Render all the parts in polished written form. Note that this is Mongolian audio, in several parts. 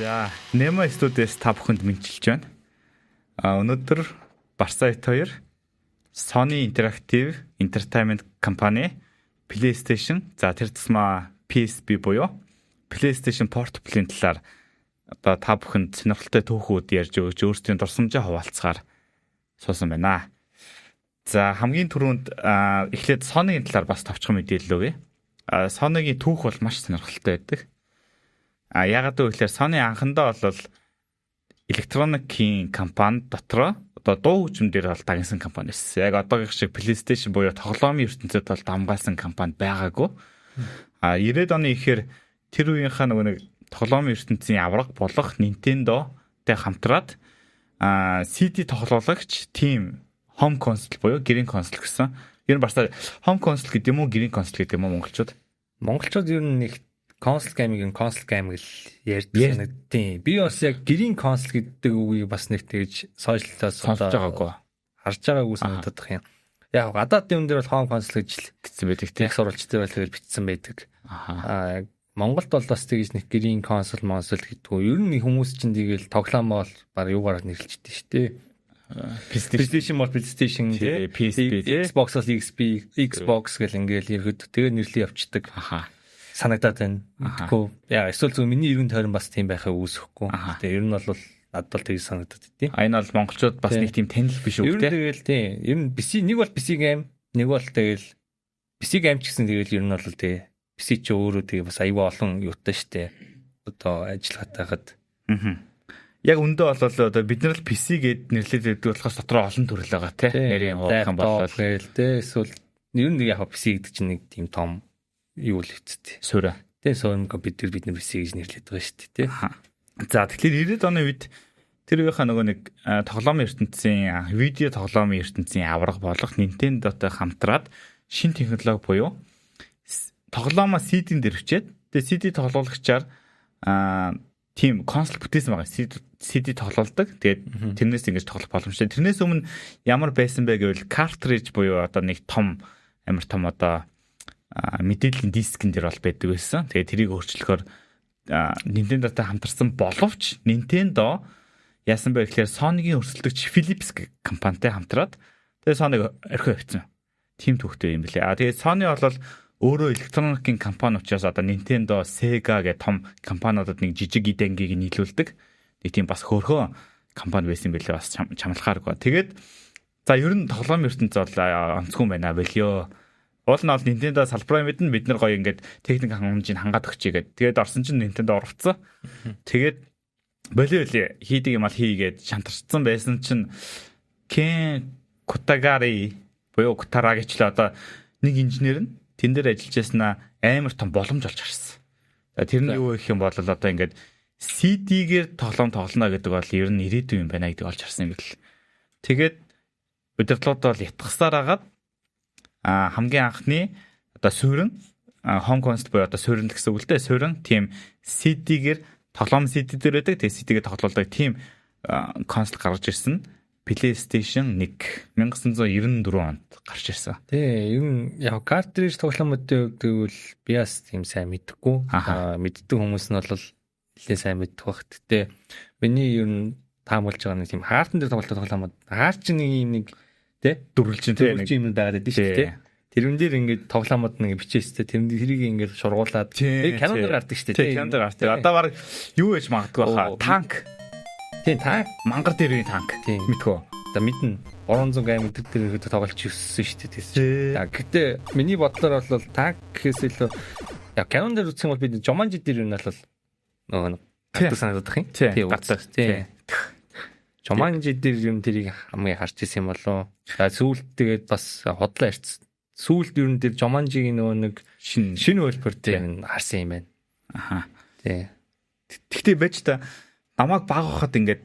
За, Nemo Studios та бүхэнд мэдчилж байна. Өнөөдөр Barsight 2 Sony Interactive Entertainment компани PlayStation, за тэр тусмаа PSP буюу PlayStation Portable-ийн талаар одоо та бүхэнд сонирхолтой түүхүүд ярьж өгч өөрсдийн дурсамжаа хуваалцахаар суусан байна. За, хамгийн түрүүнд эхлээд Sony-ийн талаар бас товчхон мэдээлэл өгье. Sony-гийн түүх бол маш сонирхолтой байдаг. Яагаад гэвэл Sony анхандаа бол электроникийн компани дотроо одоо дуу хөгжмөөр бол дагнсан компани байсан. Яг одоогийн шиг PlayStation буюу тоглоомын ертөнцид бол дамгаалсан компани байгаагүй. 90-ад оны ихээр тэр үеийнхаа нэг тоглоомын ертөнцийн авраг болох Nintendo-тэй хамтраад CD тоглоулагч team home console буюу гэрийн консол гэсэн. Ер нь басаа home console гэдэг юм уу, гэрийн консол гэдэг юм уу монголчууд? Монголчууд ер нь нэг консол гейминг л ярьдаг санагдтiin. Би бас яг гэрийн консол гэдэг үгийг бас нэг тэгж сошиалтаас сонсож байгаагүй. Харж байгаагүй санагдах юм. Яг гадаад юм дээр бол home console гэж гэсэн байдаг тийм. Сурвалжтай бол тэгэл бичсэн байдаг. Монголд бол бас тэгж нэг гэрийн консол гэдэггүй. Ер нь хүмүүс чинь тэгэл тоглоом бол баг юугаар нэрлэлчтэй шүү дээ. PlayStation бол PlayStation, PSP, Xbox-ос Xbox гэл ингээл ирэхэд тэгээ нэрлээ явцдаг. Санагдаад байна. Тэгэхгүй яа эсвэл зөв миний иргэн тойрон бас тийм байхыг үүсэхгүй. Тэгээ ер нь бол надад бол тэгж санагдаад идэв. Энэ бол монголчууд бас нэг тийм танил биш үү те. Тэгэл тийм. Ер нь PC нэг бол PC game, нэг бол тэгэл PC game ч гэсэн тэгэл ер нь бол тэгээ PC ч өөрөө тэгээ бас аюу олон юутай штэ. Одоо ажиллахад байхад. Яг өндөө бол одоо бид нар л PC гэд нэрлээд байдаг болохоос дотроо олон төрөл байгаа те. Нэрийн уухан болол гээл те. Эсвэл ер нь яг PC гэдэг чинь нэг тийм том юу л хэвчээ. Суурь. Тэгээ суурь компьютер бид нар PC гэж нэрлэдэг байгаа шүү дээ, тий. За тэгэхээр 90-ад оны үед тэр үеийнхаа нөгөө нэг тоглоомын ертөнцийн видео тоглоомын ертөнцийн авраг болох Nintendo-той хамтраад шин технологи буюу тоглоомоо CD-н дэрвчээд тэгээ CD тоглуулагчаар тийм консол бүтээсэн байгаа. CD тоглоулдаг. Тэгээд тэрнээс ингэж тоглох боломжтой. Тэрнээс өмнө ямар байсан бэ гэвэл cartridge буюу одоо нэг том амар том одоо мэдээллийн дискэн дээр бол байдаг байсан. Тэгээд тэрийг өөрчлөхөөр Nintendo-тай хамтарсан боловч Nintendo яасан бэ гэхээр Sony-гийн өрсөлдөгч Philips компанитай хамтраад тэгээд Sony-г орхио авчихсан. Тим түүхтэй юм билээ. Тэгээд Sony бол өөрөө электроникийн компани учраас одоо Nintendo, Sega гэх том компаниудад нэг жижиг идэнгийг нийлүүлдэг. Нэг тийм бас хөөрхөн компани байсан билээ бас чамлахааргүй. Тэгээд за ер нь тоглоомын ертөнц бол онцгүй байна болио. Уул нь бол Nintendo салбараа мэднэ бид нар гоё ингээд техник хангамжийг хангаад өгчээ гэдэг. Тэгээд орсон чинь Nintendo орвцсан. Тэгээд болио хийдэг юм ал хийгээд шантарчсан байсан чинь Ken Kutagai буюу Kutara гэж л одоо нэг инженер нь тэн дээр ажиллаж яснаа амар том боломж олж харсан. За тэр нь юу гэх юм бол одоо ингээд CD-гээр тоглоом тоглоно гэдэг бол ер нь ирээдүйн юм байна гэдэг олж харсан юм бэл. Тэгээд удирдлууд бол ятгахсаар агаад хамгийн анхны одоо суурин home console буюу одоо суурин гэсэн үг л дээ. Суурин тийм CD-гээр тоглоом CD дээр байдаг. Тэгээ CD-гээр тоглоулдаг тийм консол гарч ирсэн. PlayStation 1 1994 онд гарч ирсэн. Тий, ер нь яг cartridge тоглоомуудын гэвэл би бас тийм сайн мэдгүй. Мэддэг хүмүүс нь бол нэлээд сайн мэддэг бах. Гэтэ миний ер нь таамаглаж байгаа нэг тийм хаалтан дээр тоглолт тоглоомод хаарч нэг тий дөрвөлжин юм байгаад байдаг шүү дээ. Тэрэн дээр ингээд тоглоомод нэг бичээстэй тэрийг ингээд шургуулад канон дээр гардаг шүү дээ. Канон дээр гардаг. Одоо баг юу гэж магадгүй хаа? Танк. Тийм танк, мангар дээрийн танк. Мэдгүй. За мэднэ. 300 гейм гэдэг дээр тоглож ирсэн шүү дээ. За гэтээ миний бодлоор бол танк гэхээс илүү яг канон дээр үзэх юм бол бид Jumanji дээр нь бол нөгөө гадаг санагдах юм. Тийм гадаг. Тийм. Jumanji дээр юм тэрийг хамгийн харж ирсэн юм болоо. За сүүлд тэгээд бас хотлоо ярьсан. Сүүлд ер нь тэр Jumanji-гийн нөгөө нэг шинэ хөлбөр дээр харсан юм байна. Тий. Тэгтээ байж та намайг баг хахад ингээд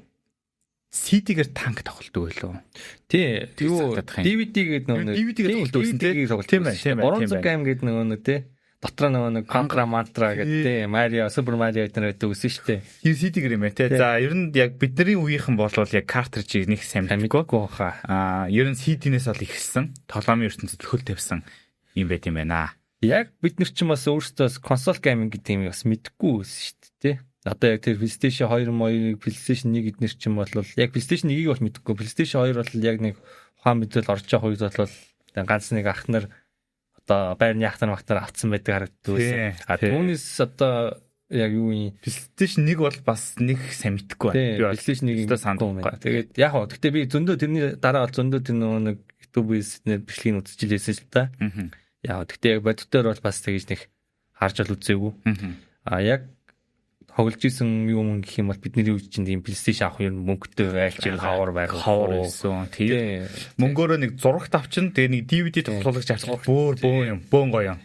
CD-гээр танк тоглолдог байлоо. Тий. Юу DVD гэдэг нөгөө DVD-гээр тоглолдог байсан тийм байна. 300 гейм гэдэг нөгөө тий. Дотроо нөгөө Contra Mantra гэдэг тий. Mario, Super Mario гэдэг нэр өгсөн шүү дээ. CD-гээр юм байна тий. За ер нь яг бидний үеийнхэн бол яг cartridge-ийг нэг сайн мэдгүй хаа. Ер нь CD-нээс бол ихсэн. Тоглоомын ертөнцид хөл тавьсан юм байт юм байна. Яг бид нар ч бас өөрсдөө консол гейминг гэдэг юм бас мэдгүй байсан шүү дээ тий. Одоо яг тэр PlayStation 2 моёрыг PlayStation 1 эднэр ч юм бол яг PlayStation 1-ийг бол мэдэхгүй. PlayStation 2 бол яг нэг ухаан мэдэл орж байгаа үед бол ганц нэг ах нар одоо байрны ах нар авцсан байдаг харагддаг байсан. Түүнээс одоо яг юу юм PlayStation 1 бол бас нэг сайн мэдэхгүй байна. PlayStation 1-ийг санахгүй. Тэгээд яг хоо гэхдээ би зөндөө тэрний дараа бол зөндөө тэр нэг YouTube-с нэр бичлэгийг үзчихлээсэн л та. Яг гэхдээ яг бодитоор бол бас тэгж нэг харж л үзээгүй. Яг тоглож исэн юм гэх юм бол бидний үе чинь тийм PlayStation авах юм мөнгөтэй байлч хавар байсан. Тэгээд мөнгөөрөө нэг зурагт авчин тэгээ нэг DVD тоглоомж авчих бөөн гоё юм.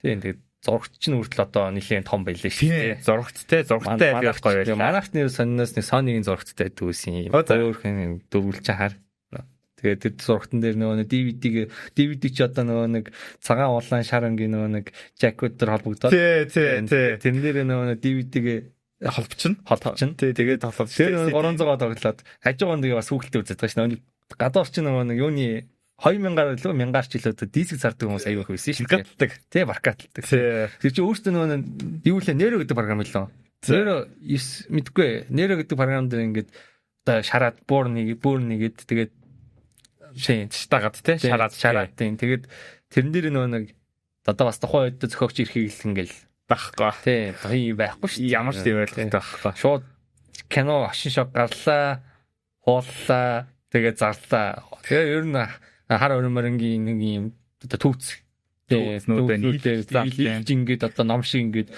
Тэгээд зурагт чинь хүртэл одоо нэлээд том байлээ шүү дээ. Зурагттай яг гоё байлаа. Манайх нэр сониноос нэг Sony-гийн зурагттай байдаг байсан юм. Өөрхөн дөрвөлж хахаар. Тэгээд тэр зурагтан дээр нөгөө DVD ч одоо нөгөө нэг цагаан улаан шарангийн нөгөө нэг жакетээр холбогдоод тэрэн дээр нөгөө DVD-гээ холбочин. Тэгээд тоглоод тэр 300-аа тоглоод хажуугаар нэг бас хүүхэлтэй үзээд байгаа шнэ. Гадуур чинь нөгөө нэг юуны 2000-аар илүү 1000-аар ч илүү диск зардаг хүмүүс аягүй их байсан шүү дээ. Тэ баркаталдаг. Тэр чинь өөртөө нөгөө юу лээ Nero гэдэг програм лөө. Nero мэдгүй. Nero гэдэг програм дээр ингээд одоо шараад буур нэгэд тэгээд шатагаад те шараад тийм тэгээд тэрэн дээр нөгөө нэг одоо бас тухайн үед зохиогч ирэхийг ингээл байхгүй тийм байхгүй шүү дээ. Ямар ч тийм байлгатай байхгүй. Шууд кино ашин шог гарлаа, хууллаа, тэгээд зарлаа. Тэгээ ер нь хар өрмөрөнгийн нэг юм одоо түүц нүүдээр зарлаа. Ингээд одоо ном шиг ингээд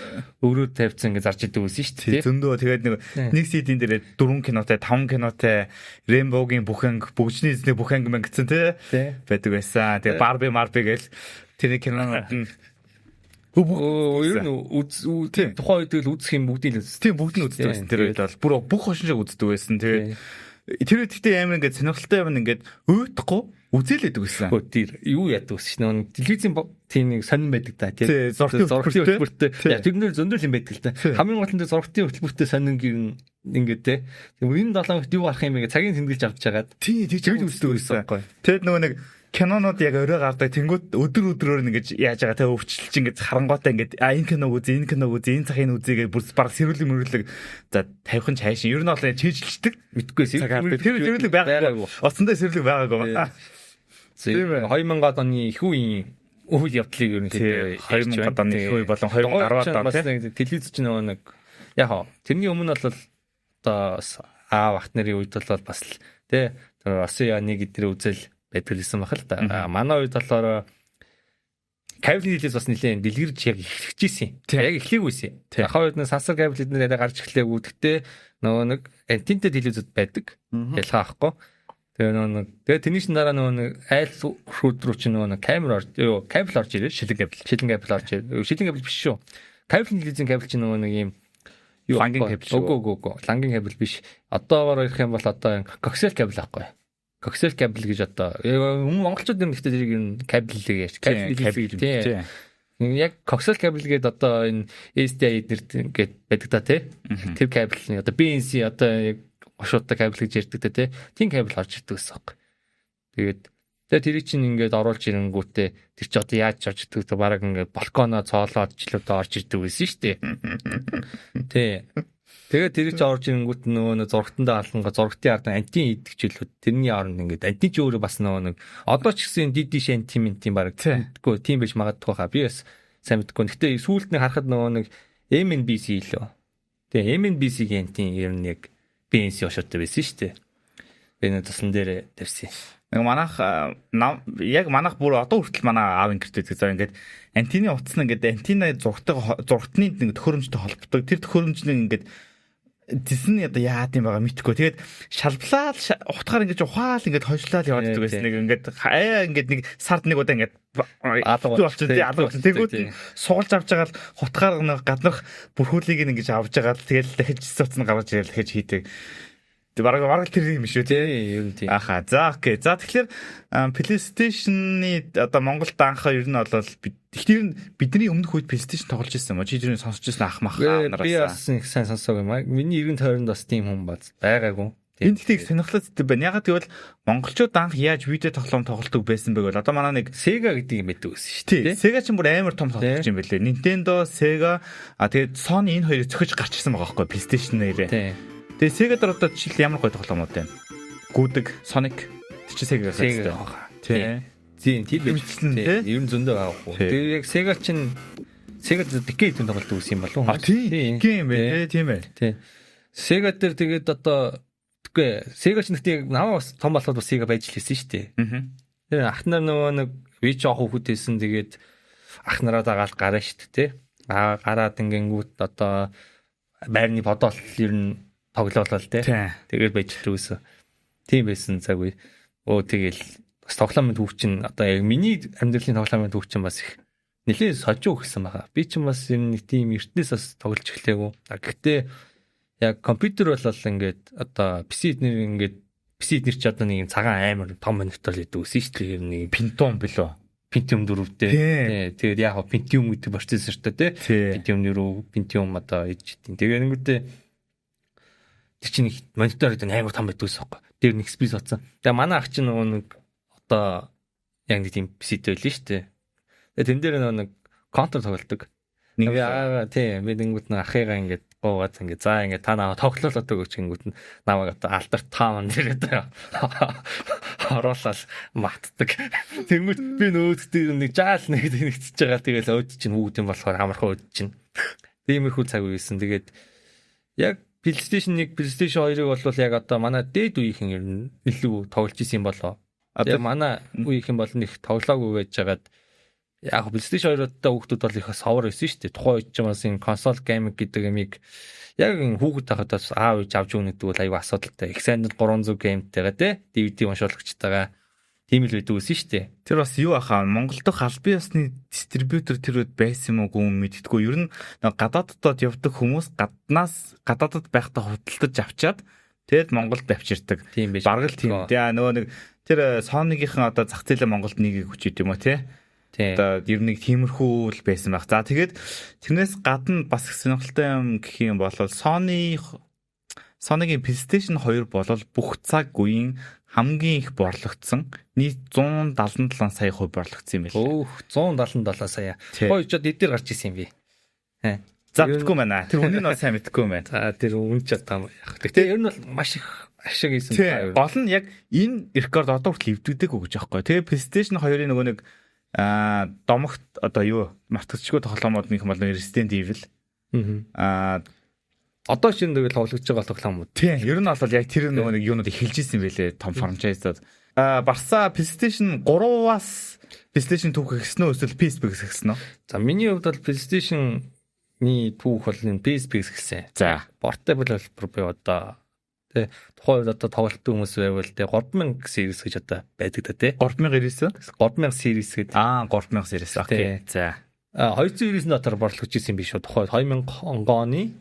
өрөө тавьсан ингээд зарж идэг байсан шүү дээ. Зөндөө тэгээд нэг CD-ийн дээр 4 кинотой, 5 кинотой, Rainbow-гийн бүхэн, бүгжний эзний бүхэн гэсэн те байдаг байсан. Тэгээд Barbie гээл тэр кинонууд нь ер нь тухайн үед л үзэх юм бүгдийг л үзсэн. Тийм бүгд нь үздэг байсан. Тэр үед бол бүр бүх хошин шиг үздэг байсан. Тэгээд тэр үед гэхдээ амар ингээд сонирхолтой юм ингээд өөдөхгүй үзээлээдэг байсан. Тэр юу яадаг гэсэн чинь телевизийн тийм нэг сонирн байдаг та тийм зургтын хөтөлбөртэй. Тэрнэр зөндөл юм байдаг л та. Хамгийн гол нь зургтын хөтөлбөртэй сонирн гэр ингээд те. Энэ 7 хоногт юу гарах юм бэ гэж цагийн тэмдэглэж авч жагаад. Тийм тэгж үздэг байсан. Тэгэд нөгөө нэг кинонууд яг өрөө гардаг тэнгууд өдрөөр ингэж яаж байгаа те өвчлж ингэж харангуйтай ингэж энэ киног үз энэ цагийн үзээгээ бүр баг сэрүүлэг мөрүүлэг за 50хан чайшин ер нь бол чийжилчдэг мэдгүй тэр сэрүүлэг байгаагүй оцсондоо сэрүүлэг байгаагүй 2000-ад оны их үеийн үйл явдлыг ер нь 2000-ад оны их үе болон 2010-ад он те телевиз ч нэг яг тэрний өмнө бол одоо аав ах нарын үед бол бас л те Россия 1 гэдэр үзэл байдаг гэсэн баг л да. Манай үед болохоор кабель хэлээс бас нэлээд дэлгэрж яг эхэлчихсэн. Яг эхлэегүйсэн. Ахаа үед сансар кабель эднэр яриа гарч эхлэегүй. Гэхдээ нөгөө нэг антентэй телевизүүд байдаг. Ялгаа ахгүй. Тэгээ тэрний чинь дараа нөгөө нэг айл шүүд рүү чинь нөгөө камер кабель орж ирээ. Шилэн кабель орж ирээ. Шилэн кабель биш шүү. Кабель телевизийн кабель чинь нөгөө нэг юм лангийн кабель шүү. Үгүй. Лангийн кабель биш. Одоогоор ярих юм бол одоо коксел кабель аахгүй. Коксел кабель гэж одоо монголчууд юм гэхдээ тэрийг кабель л яаж кабель тийм яг коксел кабель гэдэг одоо энэ SDI дээр ингээд байдаг та тий тэр кабель нь одоо BNC одоо яг гошуудтай кабель гэж ярьдаг та тий тийм кабель орж ирдэг гэсэн юм. Тэгээд тэрийг чинь ингээд оруулж ирэнгүүтээ тэр чи одоо яаж орж ирдэг та бараг ингээд балконоо цоолоод жилүүдээ орж ирдэг байсан шүү дээ. Тий тэгээд тэр чинь орж ирэнгүүт нөгөө зургатандаа аланга зургатын ард антин идэгчлүүд тэрний оронд ингээд антин ч өөрөө бас нөгөө одоо ч гэсэн дидиш антиментийн баг мэдгүй тийм биш магадгүй хаа би бас сайн мэдгүй. Гэхдээ сүүлд нэг харахад нөгөө MNBC лөө. Тэгээ MNBC-ийн антин ер нь яг BNC ошоотой байсан шүү дээ. Энэ тусан дээр тавьсан. Нэг манайх яг манайх бүр одоо хүртэл манай аав ингэртэй за ингээд антины утас нь ингээд антина зургатны нэг төхөөрөмжтэй холбогддог. Тэр төхөөрөмж нь ингээд Тэсэн одоо яад юм байгаа мэдхгүй. Тэгээд шалблаад утгаар ингэж ухаал ингэж хойшлаад яваад байдаг байсан. Нэг ингээд ингээд нэг сард нэг удаа ингээд алга болчихсон. Тэгвэл суулж авч байгаа л хутгаар гаднах бүрхүүлийг ингэж авж байгаа л тэгэл дахиж цуцсан гаргаж ирэл дахиж хийдэг. Бараг тэр юм шүү тий. Ер нь тий. Аха. За окей. За тэгэхээр PlayStation-ы одоо Монголд анхаа ер нь бол бидний өмнөх үед PlayStation тоглож ирсэн юм уу? Чи тэрийг сонсч ирсэн ах мах нараас. Би бас их сайн сонсоогүй юм аа. Миний эргэн тойронд бас тийм хүн байгаагүй. Энэ ихтэй сонирхолтой зүйл байна. Ягаад гэвэл монголчууд анх яаж видео тоглоом тоглодог байсан бэ гэвэл одоо манай нэг Sega гэдэг юм байдаг байсан шүү дээ. Sega ч бүр амар том тоглож юм байлээ. Nintendo, Sega тэгээд Sony энэ хоёрыг зөхиж гарч ирсэн байгаа байхгүй PlayStation нэрээ. Тэгээд Sega дээр одоо жишээл ямар гоё тоглоомууд байна. Гүдэг, Sonic чи Sega гэсэн. Тийм тийм мэдсэн тийм. Ер нь зөндөө аахгүй. Тэгээд яг Sega чинь Sega decade тоглолт үүс юм болов уу? Тийм юм бэ. Тийм ээ. Тийм. Sega дээр тэгээд одоо Sega ч нэгт намаа бас том болоход бас Sega байж л хэлсэн шүү дээ. Тэгээ ах нар нөгөө нэг би ч ах хүүхдээсэн тэгээд ах нараа дагаал гараа шүү дээ. Гараад ингэнгүүт одоо байрны бодол ер нь тоглоолоо л дээ. Тэгээд байж л үүсэн. Тийм байсан цаг үе. Тэгэл бас тоглоомын түүх чинь одоо яг миний амьдралын тоглоомын түүх чинь бас их нэлээд сожуу гэсэн байгаа. Би ч бас энэ нэг тийм эртнээс бас тоглож эхлэегүй. Гэхдээ яг компьютер болол ингээд одоо PC эднэр ч одоо нэг цагаан амар том монитор л идэв үсэн шүү дээ. Нэг Pentium билүү? Pentium 4-тэй. Тэгээд яг Pentium гэдэг процессортой тий. Pentium 4, Pentium одоо ээж тийм. Тэгээд ингэдээ тэр чинь монитор гэдэг амар том байдаг ус байхгүй. Тэр нэг спис утсан. Тэгээ манай ах чинь нөгөө нэг одоо яг нэг тийм PC-тэй байл шүү дээ. Тэгээд тэн дээр нөгөө нэг контр тоглодог. Нэг тийм би нэнгүүт нэг ахыгаа ингээд гоогаад ингээд за ингээд та наваа тоглоулаад өгч гингүүт нь наваа одоо алдар тааман дээр оруулаад матдаг. Тэнгүүт би нөөдтэй нэг жаал нэгтэж байгаа тэгэл өөд чинь хүүгд юм болохоор амархан өөд чинь. Тиймэрхүү цаг үйсэн. Тэгээд яг PlayStation 1, PlayStation 2-ыг бол яг одоо манай дээд үеийнхэн ер нь илүү тоглож исэн юм болоо. Одоо манай үеийнхэн бол нэг тоглоогүй байж байгаад яг PlayStation 2-уудаа хүүхдүүд бол их совор байсан шүү дээ. Тухайн үед ч юм бас энэ консол гейминг гэдэг ямиг яг хүүхэд тахадаас аав ээж авч өгнө гэдэг бол аюу асуудалтай. Extended 300 геймтэйгээ тий DVD уншуулагчтайгаа тийм л байдаг байсан шүү дээ. Тэр бас юу ахаа Монгол дахь аль бие усны дистрибьютор тэрүүд байсан юм уу мэдтгүү. Ер нь гадааддод явдаг хүмүүс гадаадд байхдаа худалдаж авчаад тэгэд Монголд авчирдаг. Бараг л тийм. Тэгээ нөгөө нэг тэр Sony-гийнхэн одоо зах зээлээ Монголд нэгийг хүчээд юм уу тий. Одоо ер нь нэг тиймэрхүү л байсан байх. За тэгээд тэрнээс гадна бас их сонирхолтой юм гэх юм бол Sony-гийн PlayStation 2 болол бүх цаг үеийн хамгийн их борлогдсон нийт 177 сая хувь борлогдсон юм байна. 177 сая. Хоёрчод эдгээр гарч исэн юм би. За мэдгүй байна. Тэр үнийн нь сайн мэдгүй байна. За тэр үн ч одоо яг. Гэтэ ер нь бол маш их ашиг хийсэн. Гол нь яг энэ рекорд одоо хүртэл эвдэгдэг үг гэж аахгүй. Тэгээ PlayStation 2-ын нөгөө нэг домогт одоо юу мартагдчихгүй тоглоомод нэг юм бол Resident Evil. Одоо шинэ тэгэл тоглож байгаа тоглоомууд. Тийм, ер нь бол яг тэр нөгөө нэг юунууд эхэлж исэн байлээ том франчайзууд. Барса PlayStation 3-аас PlayStation 2 гэхсэн үү эсвэл PSP гэхсэн үү? За миний хувьд бол PlayStation-ны түүх бол энэ PSP гэхсэн. За, portable хэлбэр бий одоо тэ тухайн үед одоо тоглолтын хүмүүс байвал тэ 3000 series гэж одоо байдаг та тэ 3099 3000 series гэдэг 3000 series окей за 200 series дотор борлогч ирсэн биш үү тухайн 2000 оны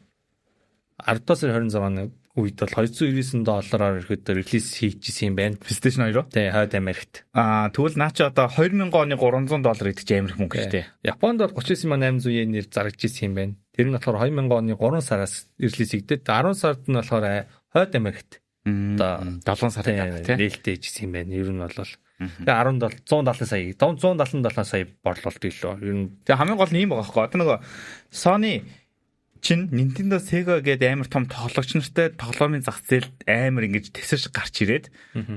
10 сарын 26-ны үед бол $299 ирэхэд релиз хийчихсэн юм байна. PlayStation 2 уу? Тий, Хойд Америкт. Тэгвэл наа чи одоо 2000 оны $300 идэх чинь амар их мөнгө шүү дээ. Японд бол 39,800 yen-ээр зарагдчихсэн юм байна. Тэр нь болохоор 2000 оны 3 сараас релиз хийгдээд 10 сард нь болохоор Хойд Америкт одоо 7 сар тий нээлттэй хийжсэн юм байна. Ер нь бол тэгээ 170 сая 177 сая борлуулалт илүү. Ер нь тэгээ хамгийн гол нь юм байгаа байхгүй. Одоо нөгөө Sony чин Nintendo, Sega гэдэг амар том тоглогч нартай тоглоомын зах зээлд амар ингэж тесэрч гарч ирээд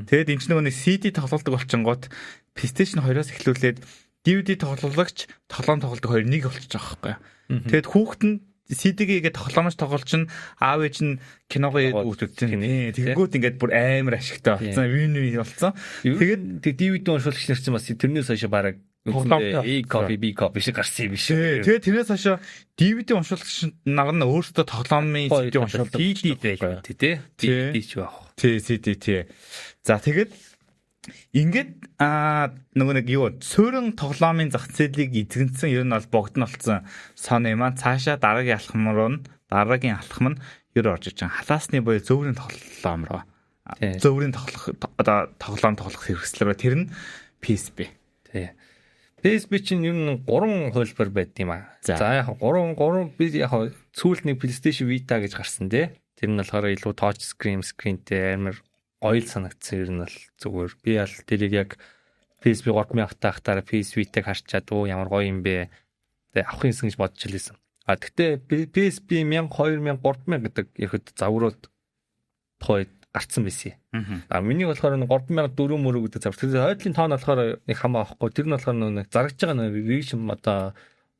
тэгээд энэ ч нөгөө CD тоглолдог болчингууд PlayStation 2-оос эхлүүлээд DVD тоглоулагч тоглоом тоглодог хоёр нэг болчих жоох байхгүй. Тэгээд хүүхэд нь CD-гээ тоглоомж тоглолчин аав ээж нь киногоо үзүүлсэн. Тэгэнгүүт ингээд бүр амар ашигтай болсон. Вин болсон. Тэгээд DVD уншуулагч нар чинь бас тэрнээс хойш бараг copy B copy шиг гарсан юм биш. Тэгээд тэрнээс хойш DVD уншуулагч нар нь өөрсдөө тоглоомын CD уншуулдаг CD байлаа тий. CD ч байх. Тий CD тий. За тэгээд ингээд нөгөө нэг юу суурин тоглоомын зах зээлийг эзэгэнсэн ер нь бол богд нь болсон Sony маань цаашаа дараагийн алхам нь ер орж иж байгаа. Халаасны буюу зөвөрийн тоглоом руу. Зөвөрийн тоглоом тоглох хэрэгслээр тэр нь PSP. Тий. PSP чинь ер нь 3 хувилбар байд юм аа. За яг 3 би яг сүүлд нэг PlayStation Vita гэж гарсан тий. Тэр нь болохоор илүү touch screenтэй амар гоё санагдсан. Ер нь бол зүгээр. Би аль тэрийг яг PSP 3000 таахтаараа PS Vita-г харчаад ямар гоё юм бэ. Тэгээ авах юмсан гэж бодож илсэн. Гэхдээ PSP 1000, 2000, 3000 гэдэг ихэд заврууд тохойд гарцсан байсан. Миний болохоор 3000 4 мөрөө гэдэг завар. Тэр хойдлын тоон болохоор нэг хамаа авахгүй. Тэр нь болохоор нэг зарагж байгаа нэг ришм одоо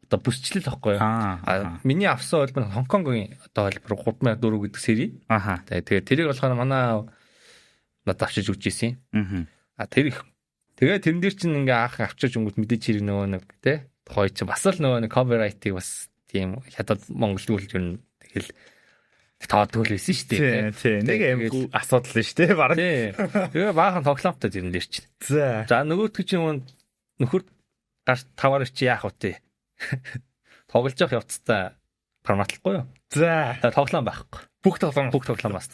бүсчлэл авахгүй. Миний авсан бол Хонконгийн одоо хэлбэр 3004 гэдэг сери. Тэгээ тэрийг болохоор манай надад авчиж өгч ийсэн. Тэгээ тэрэн дээр чинь ингээ анх авчиж өнгөт мэдээж хэрэг нөгөө нэг те тохой чинь бас л нөгөө нэг copyright-ыг бас тийм хятад монголдуулж юу тэгэл таадгүй байсан шүү дээ. Тийм. Нэг амгүй асуудал нь шүү дээ. Бараг. Тэгээ баахан тоглоомтой тэрэн дээр чинь. За нөгөөтг чинь нөхөр гар таваар чи яах вэ? Тоглож явах явцтай форматлахгүй юу? За тоглоом байхгүй. Бүх тоглоом бас.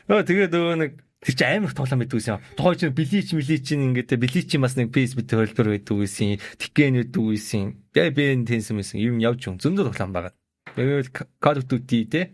Тэгээд нөгөө нэг тэр чинь амар тоглоом байдаг юм. Тухай чинь билич ингээд биличийн бас нэг PSP хөлбөр байдаг байсан. Тикэн байдаг байсан. Бэн тенсэн мэсэн юм явж юм. Зөндөө тоглоом байгаа. Тэгээд Call of Duty те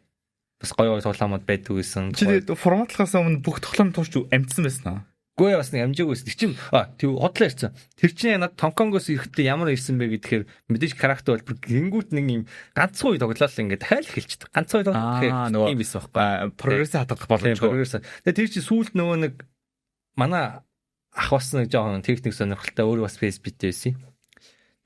бас гоё тоглоомод байдаг байсан. Чи форматлахаас өмнө бүх тоглоом туурч амжсан байсан аа. Гүй бас нэг амжаагүй байсан. Тэр чинь тийм хотлоо ирсэн. Тэр чинь над Хонконгоос ирэхдээ ямар ирсэн бэ гэхээр мэдээж характер бол гингүүт нэг юм ганцхан үе тоглолоо ингээд хайл эхэлчихдэг. Ганцхан үе тоглох юм байсан байхгүй. Прогресс хадгалах боломжтой. Тэгээ тэр чинь сүүлд нөгөө нэг манай ах бас нэг жоохон техник сонирхолтой өөрөө бас PSP-тэй байсан.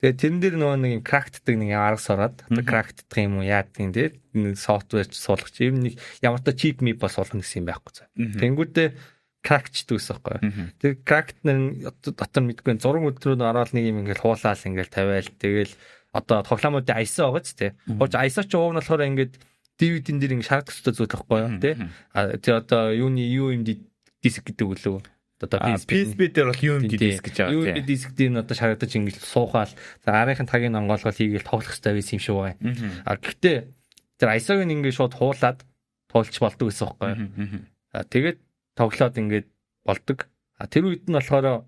Тэгээ тэрэн дээр нөгөө нэг юм крактдаг нэг арга сороод крактдаг юм уу яадаг юм дээр нэг софтвер суулгач юм нэг ямар та чип мип бас суулгах гэсэн юм байхгүй. Тэнгүүтээ крактчдаг гэсэн байхгүй. Тэр кракт нь дотор мэдгүй зураг өдрөд ороод нэг юм ингээл хуулаал ингээл тавиал тэгэл одоо тоглоомуудын ISO байгаа ч тийм. Гооч ISO ч уг нь болохоор ингээд DVD-н дээр ингээд шаргах хэрэгтэй зүйл байхгүй юу тийм. Тэр одоо юуны UMD диск гэдэг үлээ. Одоо PSP дээр бол UMD диск гэж байгаа тийм. UMD диск дээр нь одоо шаргадаж ингээд суугаал арийнхын тагийг онгоолгол хийгээл тоглох хэрэгтэй байсан юм шиг байгаа. Гэхдээ тэр ISO-г ингээд шууд хуулаад туулж болдог гэсэн байхгүй юу. Тэгээд тоглоод ингээд болдог. Тэр үед нь болохоор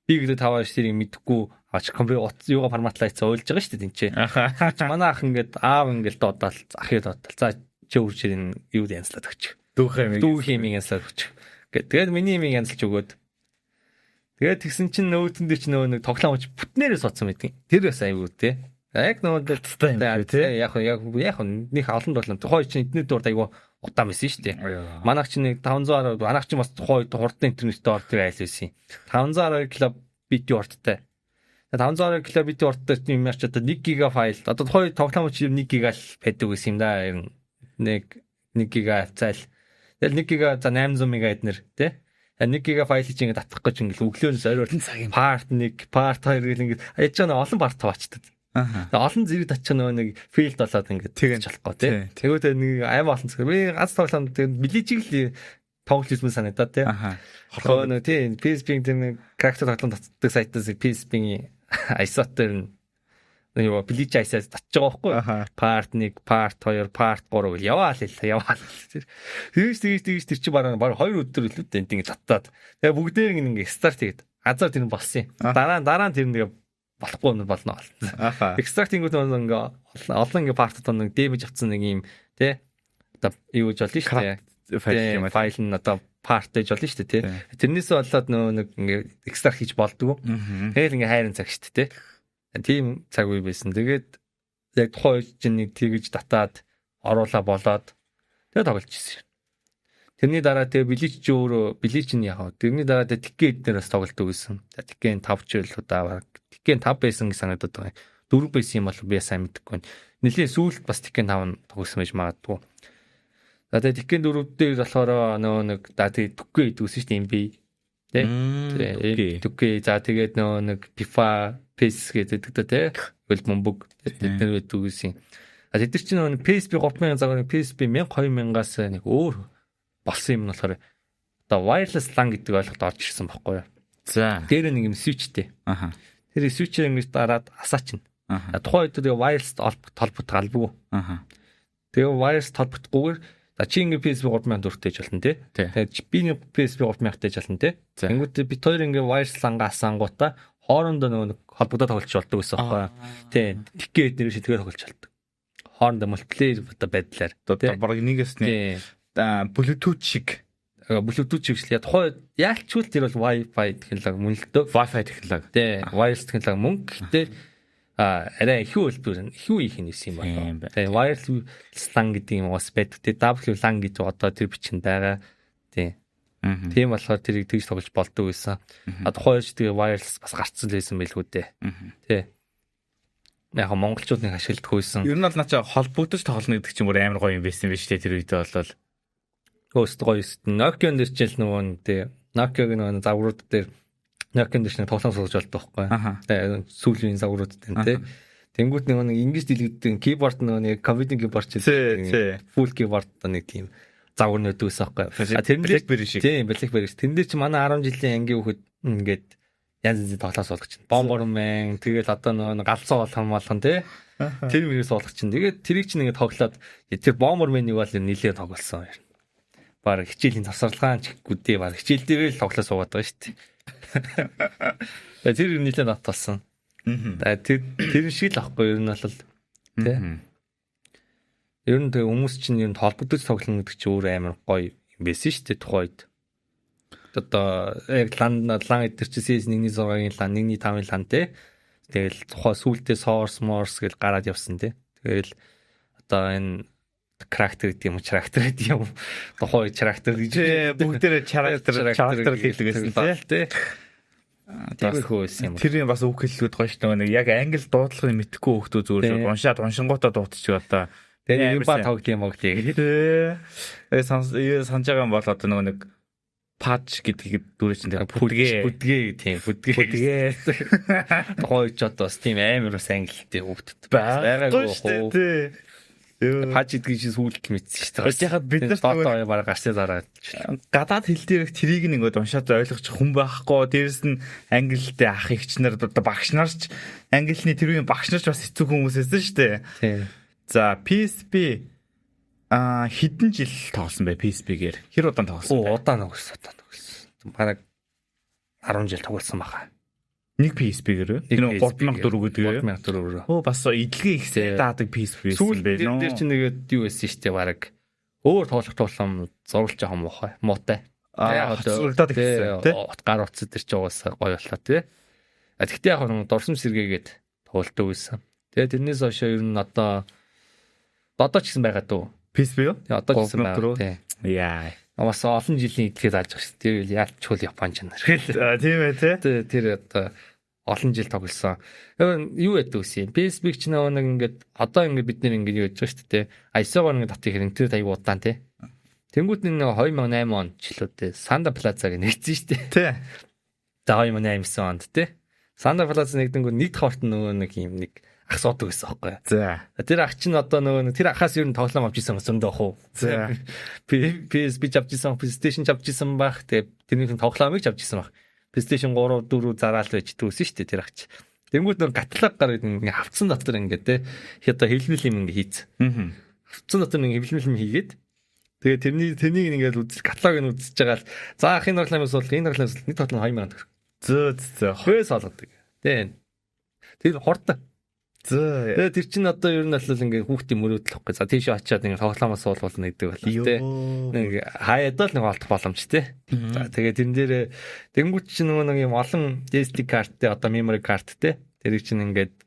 би гэдэг таваар ширийг мэдхгүй компьютер юугаа форматлайцаа ойлж байгаа шүү дээ тэнцээ. Манай ах ингээд аав ингээд доодаал ахыг доодаал. За чи үржирийн юу янзлаад өгч. Дүүх юм янзлаад өгч. Тэгээд миний юм янзлж өгөөд. Тэгээд тэгсэн чинь нөөтөн дээр чинь нөгөө нэг тоглоом авч бүтнээрээ суудсан байдгийн. Тэр бас аюу те. Яг нөгөө дэцтэй юм те. Яг нэг олон тоглоом. Тухай чинь интернет дурд аюу удаан байсан шүү дээ. Манайх чинь нэг 500 манайх чинь бас тухай хурдан интернеттэй ордог айл байсан. 512 кб урттай. 512 кб урттай юм яач одоо 1 ГБ файл. Одоо тухай тоглоом чинь 1 ГБ л байдаг гэсэн юм да. Нэг 1 ГБ зайл. Тэгэл 1 ГБ за 800 МБ нэр тий. 1 ГБ файлыг чинь ингээд татах гэж ингээд өглөөнөөс орой part 1, part 2 гэл ингээд яж байгаа олон part таваачдаг. Олон зэрэг татчих нөгөө нэг филд болоод ингээд тэгж болохгүй тий. Тэгвэл нэг аим олон зэрэг би ганц тоглоом тэгээд билижиг л тоглож ирсэн санагдаад тий. Хоо нэг тий PSP дээр нэг character тоглоом татдаг сайтаас PSP-ийн ISO-төр юу билиж ISO татчих байгаа байхгүй. Part 1, part 2, part 3 гэл яваал. Тэгж тэр чи бараг 2 өдөр илүү дээ ингээд татаад. Тэгээ бүгдээр ингээд старт хийгээд азар тэр нь болсон юм. Дараа нь тэр нэг болохгүй нь болно. Extracting-үүд ингээ олон ингээ партууд нэг damage авсан нэг юм тий. Одоо юу гэж болно шүү дээ. Файл нь одоо part гэж болно шүү дээ тий. Тэрнээсээ болоод нэг ингээ extract хийж болдгоо. Тэгэл ингээ хайрын цаг шүү дээ тий. Тийм цаг үе байсан. Тэгээд яг тухайн үед чинь нэг тэгж татаад оруулаа болоод тэгээд тоглож ирсэн. Тэрний дараа тэгээ билич нь яг. Тэрний дараа тэгээ тикет дээр бас тоглолтоо гэсэн. Тикет 5 ч л удаа баг. Тикет 5 байсан гэж санагдаад байгаа. 4 байсан юм бол би сайн мэдэхгүй байна. Нэлийн сүүлд бас тикет 5 тоглосон байж магадгүй. За тэгээ тикет 4 дээр болохоор нөгөө нэг тэгээ түкээ идвсэн шүү дээ юм би. Тэ. Түкээ за тэгээд нөгөө нэг FIFA PES гэдэг тэ. Гол бомбог тэднэр байдаг гэсэн. А тэд нар чинь нөгөө PSP 3000 цагаар PSP 1000-2000-аас нэг өөр болсон юм нь болохоор одоо wireless LAN гэдэг ойлголт орж ирсэн байхгүй юу. За. Тэр нэг юм switchтэй. Тэр switch-ээр ингэж дараад асаачна. Тухайн үед wireless толбот галбгүй. Тэгээ wireless толботгүйгээр за чи ингэ PSP 3000 төгрөгтэй болно тий. Тэгээд би нэг PSP 3000-тэй болно тий. Тэнгүүтээ бит хоёр ингэ wireless LAN-га асаангуудаа хоорондоо нөгөө холбогдоод тоглож болдог гэсэн байхгүй юу. Тий. Тикет нэр шилгээр тоглож болдог. хоорондоо мультиплеер байдлаар одоо баг нэгээс нэг Bluetooth шиг яг тухай яалчгүй тэр бол Wi-Fi технологи мөн л дөө. Wi-Fi технологи. Тий, wireless технологи мөн гэхдээ арай их их нэс юм байна. Тий, wireless LAN гэдэг юм уус байдаг. Тий, WLAN гэж одоо тэр бичин байгаа. Тий. Тийм болохоор тэрийг тэгж тоглож болдог байсан. Тухайж тэгээ wireless бас гарцсан байсан байлгүй дээ. Тий. Яг монголчууд нэг ашигладаг байсан. Ер нь бол начаа холбогдож тоглоно гэдэг чинь бүр амар гоё юм байсан биз дээ тэр үедээ болол. Хөөст гоё юм. Nokia-н дээр ч л нөгөө тий. Nokia-гийн нөгөө загварууд дээр Nokia-н дээр тоглоом суулж болдог байхгүй. Тэгээ сүүлийн загварууд дээр тий. Тэнгүүт нэг ингэж дэлгэгддэг keyboard нэг computing keyboard ч full keyboard нэг тийм загвар нөтөөс байхгүй. Тэрэн дээр BlackBerry шиг. Тийм, BlackBerry. Тэн дээр чи манай 10 жилийн ангийн хүүхэд ингээд янз янзын тоглоом суулгах чинь. Бомбормэн тэгэл одоо нөгөө галзуу бол хамгаалхан тий. Тэр мөрөөс суулгах чинь. Тэгээд тэрийг чинь ингээд тоглоод тэр бомбормэнийг бол нилээ тоглосон. Бараг хичээлийн завсарлагаан ч гүдээ бараг хичээл дээр л тоглоо суугаад байгаа шүү дээ. Тэр нилээ нот болсон. Тэр шиг л ахгүй ер нь бол тий. Ер нь тэг хүмүүс чинь ер нь холбогдож тоглоно гэдэг чинь өөр амар гоё юм байсан шүү дээ тухайд. Одоо яг лан эдэр чи CS1.6-ийн лан 1.5-ийн лан тий. Тэгэл тухай сүултээ source morse гэж гараад явсан тий. Тэгэл одоо энэ character гэдэг юм character гэдэг юм. Тухай character гэж бүгдээрээ character хэллэгсэн тий. Тиймэрхүү юм. Тэр бас үг хэллүүд гоё шүү дээ. Яг англи дуудлагыг мэдхгүй хөөхтөө зүгээр уншаад уншингуудаа дуутчих одоо. Тэгээ юм ба тоглоом моглий. Санаж байгаа юм бол одоо нэг patch гэдэг дүүрээ чинь бүдгээ тийм бүдгээ. Тухайч одоо тийм амар ус англитэй хөвгтд байгаагүй хөө. Patch гэдэг чинь сүүлд мэдсэн шүү дээ. Яхад бид нар фото бараг гарсаа зараад гадаад хэл дээр трийг нэгэд уншаад ойлгочих хүн байхгүй. Дээрэс нь англитэй ах эгч нар одоо багш нарч англиний тэр үеийн багш нарч бас хэцүү хүмүүс байсан шүү дээ. Тийм. За PSP хэдэн жил тоглосон бэ PSP-гээр? Хэр удаан тоглосон бэ? Удаан тоглосон. Бараг 10 жил тоглосон баха. Нэг PSP-гээр үү? Энэ 3004 гэдэг үү? 3004. Оо бас идэлгээ их даадаг PSP байсан бэ нөө. Тэр чинь нэгэд юу байсан шүү дээ бараг. Өөр тоглоом зурулж байгаа юм уу? Муутай. Зурагдаад ихсэн тий. Гар утас дээр ч угаасаа гоё боллоо тий. Гэхдээ яг нэг дурсам сэргээгээд тоглолтоо байсан. Тэгээ тэрнээс хойш ер нь одоо ч гэсэн байгаа дөө. PSP юу? Тэгээ одоо ч гэсэн байгаа. Тий. Яа. Бас олон жилийн идэлгээ зааж байгаа шүү. Тэр яалчгүй Японч нар. Тийм ээ тий. Тэр одоо олон жил тоглосон. Юу яддаг үсэн. PSP ч нэг ингээд одоо ингээд бид нэр ингээд юу яж байгаа шүү дээ. ISO-гоор ингээд татыг хэрэг интернет аяг удаан тий. Тэнгүүд нэг 2008 он ч л үү Sanda Plaza-г нэгдсэн шүү дээ. Тий. За 2008 онд тий. Sanda Plaza нэгдэнгүү нэг давхарт нөгөө нэг юм нэг ах суудаг гэсэн байхгүй. За. Тэр ах чинь одоо нөгөө тэр ахаас ер нь тоглоом авч исэн зөндөө хөө. За. PSP авч исэн, PlayStation авч исэн баг. Тэгээ тэрнийхэн тоглоомыг авч исэн баг. PlayStation 3 4 зараал байж дүүсэн шүү дээ тэр ах чи. Тэнгүүд нөгөө гатлаг гараад ингээ хавцсан дотор ингээ те. Одоо хэлмэл юм ингээ хийц. Хавцсан дотор ингээ хэлмэл юм хийгээд тэгээ тэрнийг ингээ үзэл каталог нь үзэж байгаа л за энэ тоглоомоос бол энэ тоглоомоос нэг тоглоом 2000 төгрөг. Зөө. Хөөс олгодог. Тэр хортой. Тэгээ тэр чинь одоо ер нь бол ингээ хүүхдийн мөрөөдөл واخгүй. За тийш очиад ингээ тоглоомоос суулгуулна гэдэг бол тий. Нэг хаяад л нэг олдох боломжтой. За тэгээ тэрэн дээр тэнгуут чинь нөгөө нэг юм олон SD карттэй одоо memory карттэй. Тэрийг чинь ингээд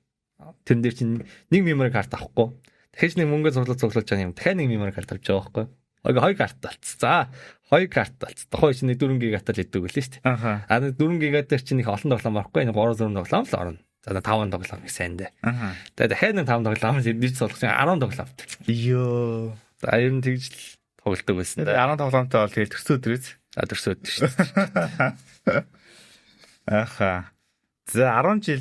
тэрэн дээр чинь нэг memory карт авахгүй. Дахиж нэг мөнгө цуглуулж байгаа юм. Дахиад нэг memory карт авч байгаа واخгүй. Хоёр карт болц. За хоёр карт болц. Тухайн чинь 4 гигатал идэг үлээ шүү дээ. 4 гигатал чинь их олон тоглоом авахгүй. Нэг 3 4 тоглоом л орно. За 5 тоглоом их сайн дээ. Тэгээд дахиад нэг 5 тоглоом ирдэж суулгасан 10 тоглоом. Йоо. За ер нь тэгж тоглолдог байсан. 10 тоглоомтой бол тэгээд төрсөн өдрөөс. За төрсөн өдөр шүү дээ. Аха. За 10 жил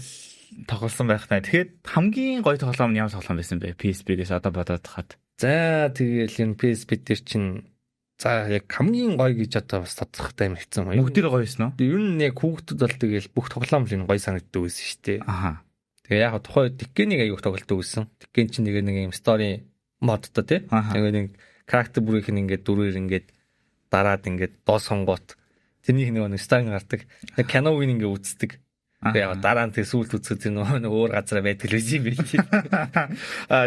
тоглосон байх таа. Тэгэхээр хамгийн гоё тоглоом нь ямар тоглоом байсан бэ? PSP-гээс одоо бодоод хаад. За тэгэл энэ PSP дээр чинь за яг хамгийн гоё гэж одоо бас тодорхойтой юм хэвчээ. Бүгдээр гоё байсан уу? Ер нь яг хүүхдүүд бол тэгэл бүх тоглоом л гоё санагддаг байсан шүү дээ. Аха. Тэгээ яг тухай Tekken-ийг аяг тоглолдог байсан. Tekken чинь нэг юм story модтой тий. Тэгээ нэг character бүрийнх нь ингээд дөрөөр ингээд дараад ингээд доо сонгоот тэрнийх нэг story гардаг. Canon-ыг ингээд үздэг. Тэгээ дараа нь тэг сүлд үзэх нэг өөр газараа байдаг л байсан юм байл.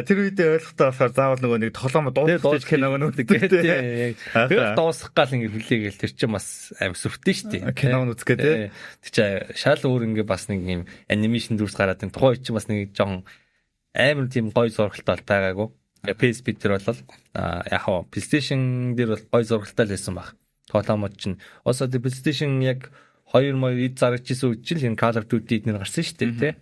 Тэр үедээ ойлгохтой болохоор заавал нөгөө нэг тоглоом дуусгаж киног нүдэг гэдэг. Тэгээ дуусгах гал ингэ хүлээгээл тэр чинь бас амар сүртэй шүү дээ. Киног үзэх гэдэг. Тэр чинь шал өөр ингэ бас нэг юм анимашн дүрс гараад энэ тухайн чинь бас нэг жоон амар тийм гоё зурагтай байгаагүй. PSP дээр бол яг хаа PlayStation дээр бол гоё зурагтай л байсан баг. Тоглоомод чинь also the PlayStation яг 2 эд зарагдчихсан үед чинь Call of Duty эднэр гарсан шүү дээ тий.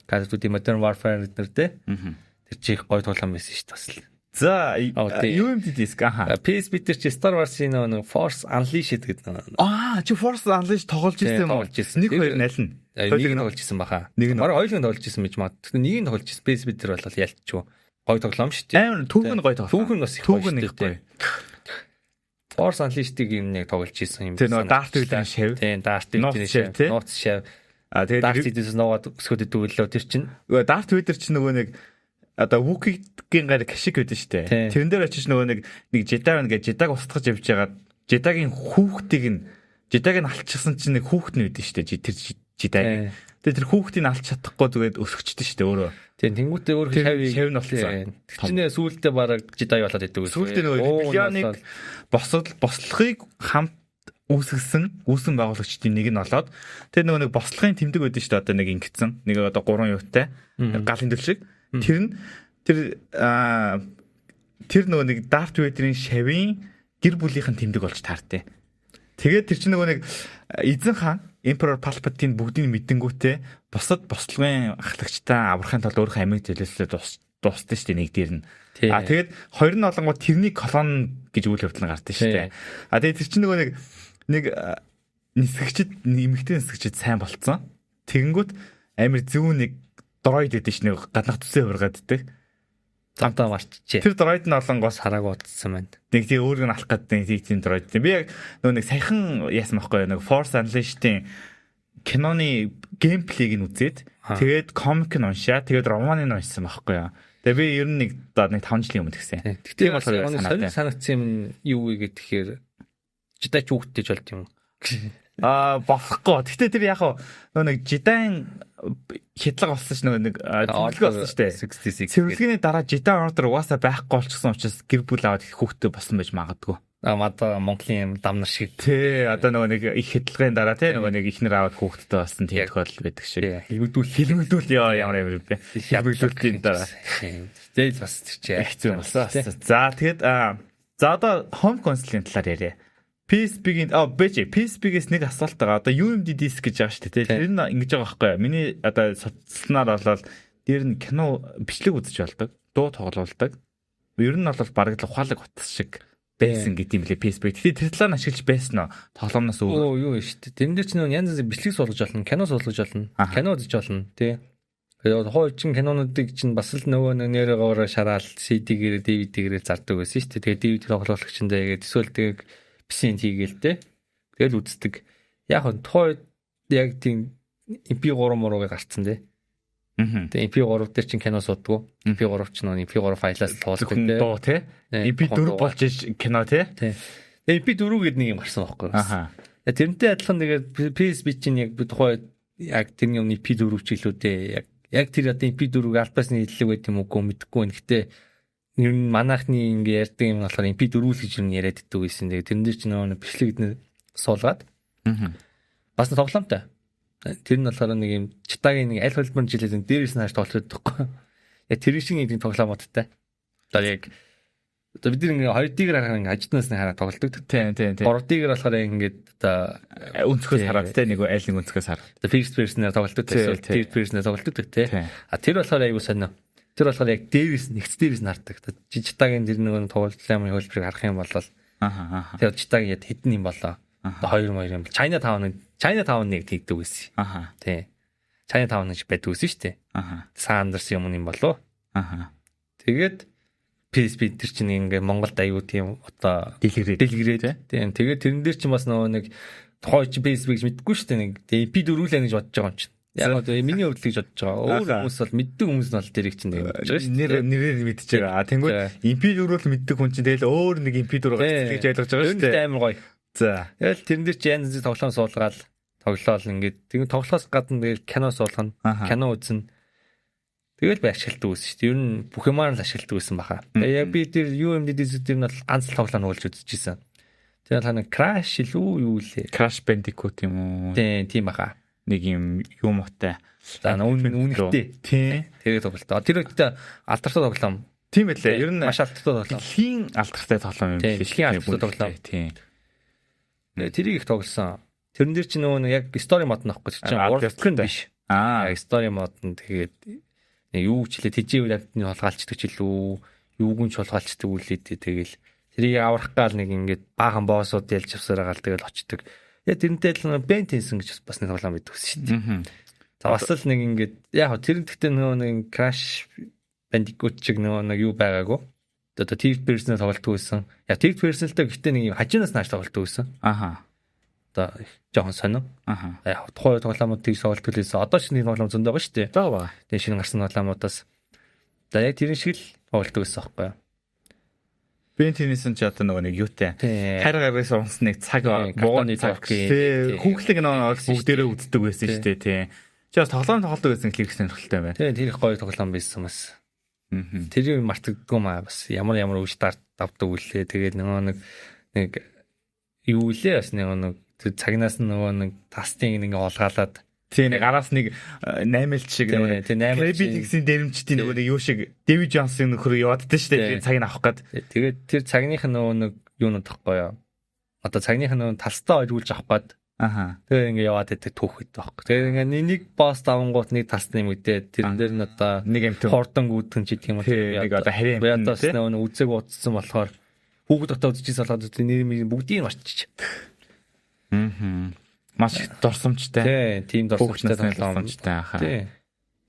Call of Duty Modern Warfare эднэр тий. Тэр чих гоё тоглоом байсан шүү дээ бас л. За юу юм диск PSP дээр чи Star Wars-ийн нэг Force Unleashed гэдэг. Чи Force Unleashed тоглож ирсэн юм уу? 1-2 найлна. Хоёулыг тоглож ирсэн баха. Бараг хоёулыг тоглож ирсэн мэж маа. Тэгвэл нэгийг тоглож ирсэн PSP дээр бол ялчгүй. Гоё тоглоом шүү дээ. Амар түүх нь гоё тоглоом. Түүх нь бас их гоё. Force Unleashed-ийг юм нэг тоглож ирсэн юм. Тэр нөгөө Darth Vader шав. Тийм, Darth Vader шав. Нууц шав. Тэгээд Darth Vader-с нуугаад өсгөөд дүүлээ тэр чинь. Darth Vader чинь нөгөө нэг одоо Wookiee-гийн гар кашиг байдаг шүү дээ. Тэрэн дээр очиж нөгөө нэг Jedi байна гэж Jedi-г устгаж явж байгаа. Jedi-гийн хүүхдийг нь Jedi-г нь алчсан чинь нэг хүүхд нь байдаг шүү дээ. Тэр Jedi. Тэгээд тэр хүүхдийг нь алч чадахгүй зүгээр өсгөчдөө шүү дээ өөрөө. Тийм тэнгуүтээ өөр шав нь болсон. Тэр чинь сүүлдээ бараг Jedi болоод идэв үү. Сүүлдээ нөгөө Rebellion-ыг бослохыг хамт үүсгэн байгуулагчдын нэг нь болоод тэр нөгөө нэг бослохын тэмдэг байдаг шүү дээ. Одоо нэг ингэсэн. Нэг одоо 3 юутай галын төв шиг. Тэр нөгөө нэг Darth Vader-ийн шавийн гэр бүлийнхэн тэмдэг болж таартай. Тэгээд тэр чинь нөгөө нэг эзэн хаан Emperor Palpatine бүгдийг мэдэнгүүтээ бусад бослогын ахлагчтай аврахын тулд өөрийнхөө амийг зэлээсээ дууссан шүү дээ нэг дээр нь. Тэгээд хоёр нь олонгууд тэрний колон гэж үйл явдал гардаг шүү дээ. Тэгээд тэр чинь нөгөө нэг нисгэгчд нэмэгтэй нисгэгчд сайн болцсон. Тэгэнгүүт амир зөв нэг дроид гэдэг чинь нэг гаднах төсөө ургааддаг. Замтаа марчжээ. Тэр дроид нь олонгоос хараг утсан байна. Нэг тийм өөрийг нь алах гэдэг нэг тийм дроид. Би яг нөгөө нэг саяхан яасан байхгүй нэг Force Unleashed-ийн киноны геймплейг нь үзээд тэгээд комик нь уншаа, тэгээд романыг нь уншсан байхгүй юу. Тэгээд би ер нь нэг 5 жилийн өмнө гэсэн. Тийм болохоор санагдсан юм юу вэ гэхээр Jedi ч хүүхдтэй болт юм. Болохгүй. Гэтэ тэр яг нэг Jedi-ийн хядлага болсон ш нэг зөвлөгөө болсон шүү дээ. Цэвэрлэгийн дараа Jedi Order угаасаа байхгүй болчихсон учраас гэр бүл аваад хүүхдтэй болсон байж магадгүй. Мада Монголын дам нар шиг. Тий, одоо нөгөө нэг их хядлагын дараа тий нөгөө нэг ихнэр аваад хүүхдтэй болсон тийм тохиолдол байдаг шиг. Хилмигдүүл ямар юм бэ? Хилмигдүүлтийн дараа. Тэгэл бас тийч хэцүү болсон. За тэгэд за одоо home console-ийн талаар яриа. PSP-гийн PSP-гээс нэг асуулт байгаа. Одоо UMD диск гэж байгаа шүү дээ. Тэр нь ингэж байгаа байхгүй юу? Миний одоо судалснаар болоод дээр нь кино бичлэг үзэж болдог. Дуу тоглоулдаг. Ер нь бол бараг л ухаалаг утас шиг байсан гэдэг юм лээ PSP. Тэгэхээр тэр талаар нь ашиглаж байсан нь тоглоомноос өөр. Юу шүү дээ. Тэрэн дээр чинь янз янзын бичлэг суулгаж болно, кино суулгаж болно, кино үзэж болно тий. Тэгээд хойчин кинонуудыг чинь бас л нөгөө нэрээр шараал CD-гээр DVD-гээр зардаг байсан шүү дээ. Тэгээд DVD тоглоулагчиндээ тэгээд эсвэл тэгээд бисент хийгээл те. Тэгэл үздэг. Яг нь тухайд яг тийм MP3 муугаа гарцсан те. Тэгээ MP3 дээр чинь кино сууддаг. MP3 чинь MP3 файлаас тоолдог те. Дуу те. MP4 болж кино те. Тэгээ MP4 гэдэг нэг юм гарсан байхгүй юу? Тэрнтэй адилхан тэгээд PSP чинь яг тухайд яг тэрний өмнө MP4 чиглэлүүдээ яг тэр одоо MP4-г альбасны хэллэг байт юм уу мэдэхгүй байна. Гэтэ ер нь манайхны ингээ ярьдаг юм болохоор MP4 л гэж юм яриад ддэг байсан. Тэгээ тэрэн дээр ч нөгөө бичлэг эднэ суулгаад. Бас тоглоомтой. Тэр нь болохоор нэг юм читагийн нэг аль холбоор жилээс дээрээс нь хаш тоглож байдаггүй. Яг тэр шиг нэг тоглоомодтай. Одоо яг одоо бид нэг 2D-гээр харахаар ингээ ажтнаас нь хараад тоглодог. Тийм. 3D-гээр болохоор ингээд одоо өнцгөөс хараад те нэг аль нэг өнцгөөс хараад. Одоо first person-аар тоглодог. Third person-аар тоглодог те. Тэр болохоор аюу сонио. Тэр болохоор яг дээрээс нэгц дээрээс нь хардаг. Читагийн тэр нэг тоглоомын хөлбөрийг харах юм бол тэр читагийн яд хэдэн юм болоо. Одоо 2 юм. China Town нэг тэгдэг байсан. Тий. China Town гэж байдаг байсан шүү дээ. Sanders юм болоо. Тэгээд PSP тэр чинь ингээ Монголд аюу тийм одоо дэлгэрээд тийм. Тэгээд тэрэн дээр чинь бас нөгөө нэг тухай чи PSP гэж мэдгүй шүү дээ. Нэг MP4 л гэж бодож байгаа юм чинь. Яг одоо миний хувьд л гэж бодож байгаа. Өөр хүмүүс бол мэддэг хүмүүс нь бол тэрийг чинь гэж бодож байгаа шүү дээ. Нэрээр мэдчихэж байгаа. Тэнгүүд MP4 л мэддэг хүн чинь тэгэл өөр нэг MP4 гэж ойлгож байгаа шүү дээ. Амар гоё. За. Тэгэл тэрэн дээр чи янз бүрийн тоглоом суулгаад тоглоол ингээд тэгээд тоглохоос гадна тэгээд кино суулгана. Кино үзнэ. Тэгэл би ашигладаг байсан шүү дээ. Ер нь бүх юмар л ашигладаг байсан баха. Тэгээ яг би тэр UMD дээр нь бол ганц л тоглоом уулж үзчихсэн. Тэгээд хана Crash илүү юу лээ? Crash Bandicoot юм уу? Тийм баха. Нэг юм муутай. За үнэхтэй. Тийм. Тэгээд тоглолтоо. Тэр үедээ алдартай тоглоом. Тийм байлээ. Ер нь маш алдартай тоглоом. Дэлхийн алдартай тоглоом юм биш. Дэлхийн алдартай тоглоом. Тийм. Тэрийг их тоглосон. Тэрэн дээр чи нөгөө яг story mode нөхгүй чинь уралдах нь биш. Яг story mode нь тэгээд юу ч хэлээ тэжээвэр амтны холгаалцдаг ч илүү юуг нь ч холгаалцдаг үлээдээ тэгэл тэрийг аврах гал нэг ингээд баахан боссууд ялж авсараа гал тэгэл очдөг. Яг тэрнтэй л Bent Tension гэж бас нэг тоглоом байдаг шүү дээ. За бас л нэг ингээд яг тэр гэхдээ нөгөө нэг Crash Bandicoot чиг нөгөө нэг юу байгаагүй. Одоо third person тоглолтгүй байсан. Яг third person л гэхдээ нэг юм хажуунаас нааш тоглолтгүй байсан. Одоо жоохон сонир. Яг тухайн тоглоомууд тийг тоглолт төлөөсөн. Одоо шинэ тоглоом зөндөө байгаа шүү дээ. Бага. Тэгээ шинэ гарсан тоглоомудаас за яг тэрэн шиг л тоглолт өгсөн байхгүй юу? Бентинсэн ч одоо нөгөө нэг юутай. Хайр гаргаас унсан нэг цаг бууны цаг. Хүүхлэг нөө бүгдээрээ үздэг байсан шүү дээ тий. Чи бас тоглоом тоглодог байсан хэрэг сонирхолтой байна. Тий тэр их гоё тоглоом байсан бас. Тэрийг мартагдгүй маа бас ямар үе старт давдаг үлээ. Тэгээд нөгөө нэг юу лээ бас нэг цагнаас нөгөө нэг тастыг ингээ олгаалаад тий нэг араас нэг 8-л шиг нөгөө тий 8-ийн дэрэмчтийн нөгөө нэг юу шиг Дэвид Джонсын нөхөр яваадтай шүү дээ цагийг авах гээд. Тэгээд тэр цагных нөгөө нэг юунод тахгүй юу. Одоо цагных нөгөө талстаа ойруулж авах гээд. Тэгээ ингээ яваад байдаг түүхэд байхгүй. Тэгээ ингээ нэг босс давангууд нэг талсны мэдээ тэрэн дээр нь одоо нэг амт хордон гүйдгэн ч гэх юм уу. Нэг одоо харин ядаас нөгөө үзэг удсан болохоор хүүхэд дотоо үзчихсэн болохоор нэр бүгдийг нь марччих. Маш дурсамжтай. Тийм дурсамжтай тоглоом. Тий.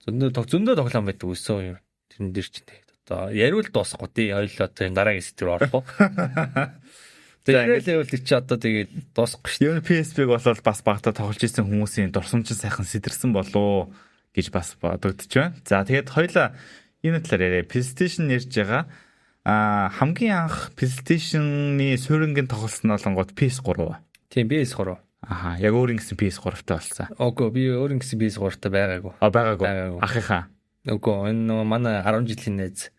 Зөндөө тоглоом байдаг өсөө юм. Тэрэн дээр ч тий. Одоо яриул дуусахгүй тий. Ойлоо одоо дараагийн сэтэр орох. Тэгээд level чи одоо тэгээд дуусахгүй шүү. Юу PSP-г болол бас багтаа тоглож исэн хүмүүсийн дурсамж сайхан сэтэрсэн болоо гэж бас бодогдож байна. За тэгээд хоёлаа энэ талаар яриа. PlayStation ярьж байгаа. Хамгийн анх PlayStation-ы суурингийн тоглосон болонгууд PS3. Тийм PS3. Яг өөрийн гэсэн PS3-тай болсон. Үгүй би өөрийн гэсэн PS3-тай байгаагүй. Байгаагүй. Ахыхаа. Үгүй энэ манай 10 жилийн найз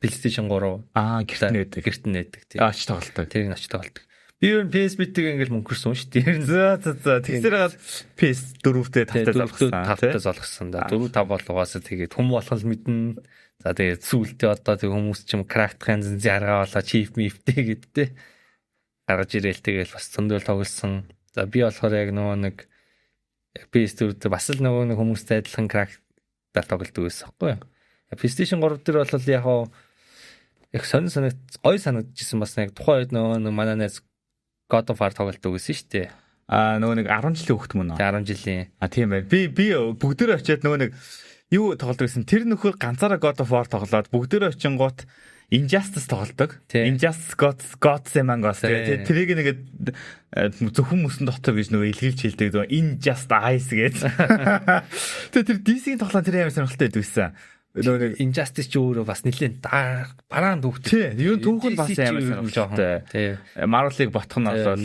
PlayStation 3 гэрт нь байдаг тийм. Ач тоглолтой. Тэрийг ач тоглолдог. Би ер нь PSP-тэй ингээл мөнгөрсөн шүү дээ. За. Тэгсээр PS4-тэй тавтай залгасан. 4-5 бол угаасаа тэгээд хүм болох л мэднэ. За тэгээд сүүлдээ одоо тэг хүмүүс ч юм крактхын зэнзи аргаа болоо чип миптэй гэдтэй гаргаж ирээл тэгэл бас зөндөл тоглосон. За би болохоор яг нөгөө нэг PS4-тэй бас л нөгөө нэг хүмүүстэй адилхан крактаар тоглодог байсан байхгүй юу? PlayStation 3 дээр бол яг гоё санагдчихсан бас яг тухайн үед нөгөө манай найз God of War тоглодог байсан шүү дээ. Нөгөө нэг 10 жилийн хөвгт мөн үү? 10 жилийн. Тийм байна. Би бүгдөө очиад нөгөө нэг юу тоглодог гэсэн. Тэр нөхөр ганцаараа God of War тоглоод бүгдөө очингууд Injustice тоглодог. Injustice Gods Among Us. Тэрийг нэгээд зөвхөн мөсөн дотор гэж нөгөө илгээлж хэлдэг. Injustice гэж. Тэр DC-ийн тоглоом тэр амар сонирхолтой байсан. Нөгөө Injustice ч өөрөө бас нэлээд бараан дүүхтэй. Тийм. Юу дүүх нь бас амар сонирхолтой. Тийм. Marvel-ыг ботох нь бол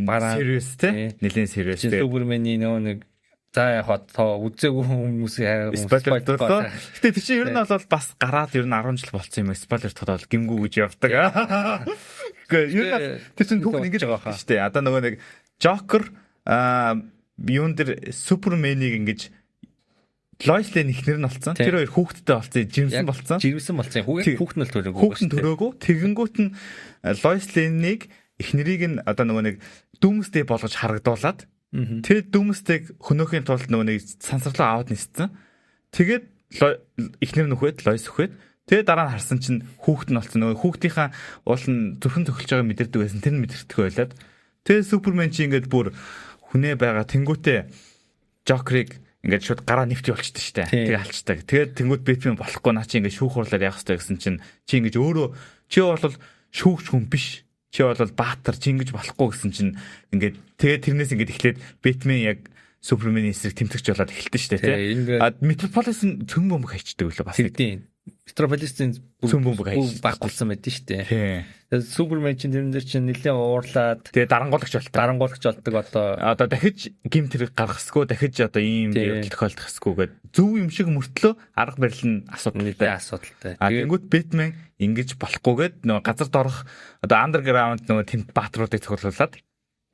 бараан serious тий. Нэлээд serious тий. Superman-ийн нөгөө нэг за яг хоо үзээгүй хүмүүсийн спойлер дуртай. Гэтэ тэр чинь ер нь бол бас гараад ер нь 10 жил болсон юм. Спойлер тодорхой гимгүү гэж явдаг. Гэхдээ ер нь тэр чинь түүх ингэж байгаа хаа шүү дээ. Одоо нөгөө нэг Joker юун дээр Superman-ыг ингэж Lois Lane ихнэр нь болсон. Тэр хоёр хүүхэдтэй болсон, жирэмсэн болсон. Хүүхэд нь л төрөөгүй. Хүүхэд нь төрөөгүй. Тэгэнгүүт нь Lois Lane-ыг ихнэрийг нь одоо нөгөө нэг Doomsday болгож харагдуулаад тэгээд Doomsday-г хөнөөхийн тулд нөгөө нэг сансарлаа аваад ниссэн. Тэгээд ихнэр нөхөд Lois өхөд. Тэгээд дараа нь харсан чинь хүүхэд нь болсон. Нөгөө хүүхдийнхаа уул нь зүрхэн төхөлж байгааг мэдэрдэг байсан. Тэр нь мэдэрдэг байлаад. Тэгээд Superman чи ингээд бүр хүнээ байгаа тэнгүүтээ Joker-ыг ингээд шууд гараа нэвти болчихдээ штэ. Тэгээ алчдаг. Тэгээд тэнгууд Бэтмен болохгүй наа чи ингээд шүүх хурлаар явах хэрэгтэй гэсэн чинь чи ингэж өөрөө чи бол шүүгч хүн биш. Чи бол баатар чи ингэж болохгүй гэсэн чинь ингээд тэгээд тэрнээс ингээд эхлээд Бэтмен яг Суперменийн эсрэг тэмцэгч болоод эхэлсэн штэ тий. А Метрополис нь цөм бөмбөг хайчдаг үлээ бас. Тийм. Метрополисийн баг болсон байдсан шүү дээ. Тийм. Супермен чинь тэрэн дээр чинь нэлээд уурлаад тэгээ дарангуулагч болдог. Одоо дахиж гимт хэрэг гаргахгүй дахиж одоо ийм тохиолдох хэсгүүгээд зөв юм шиг мөртлөө арга барил нь асуудалтай. Тэнгүүт Бэтмен ингэж болохгүйгээд нөгөө газар доорх одоо андерграунд нөгөө тэмт баатруудыг цогцолуулаад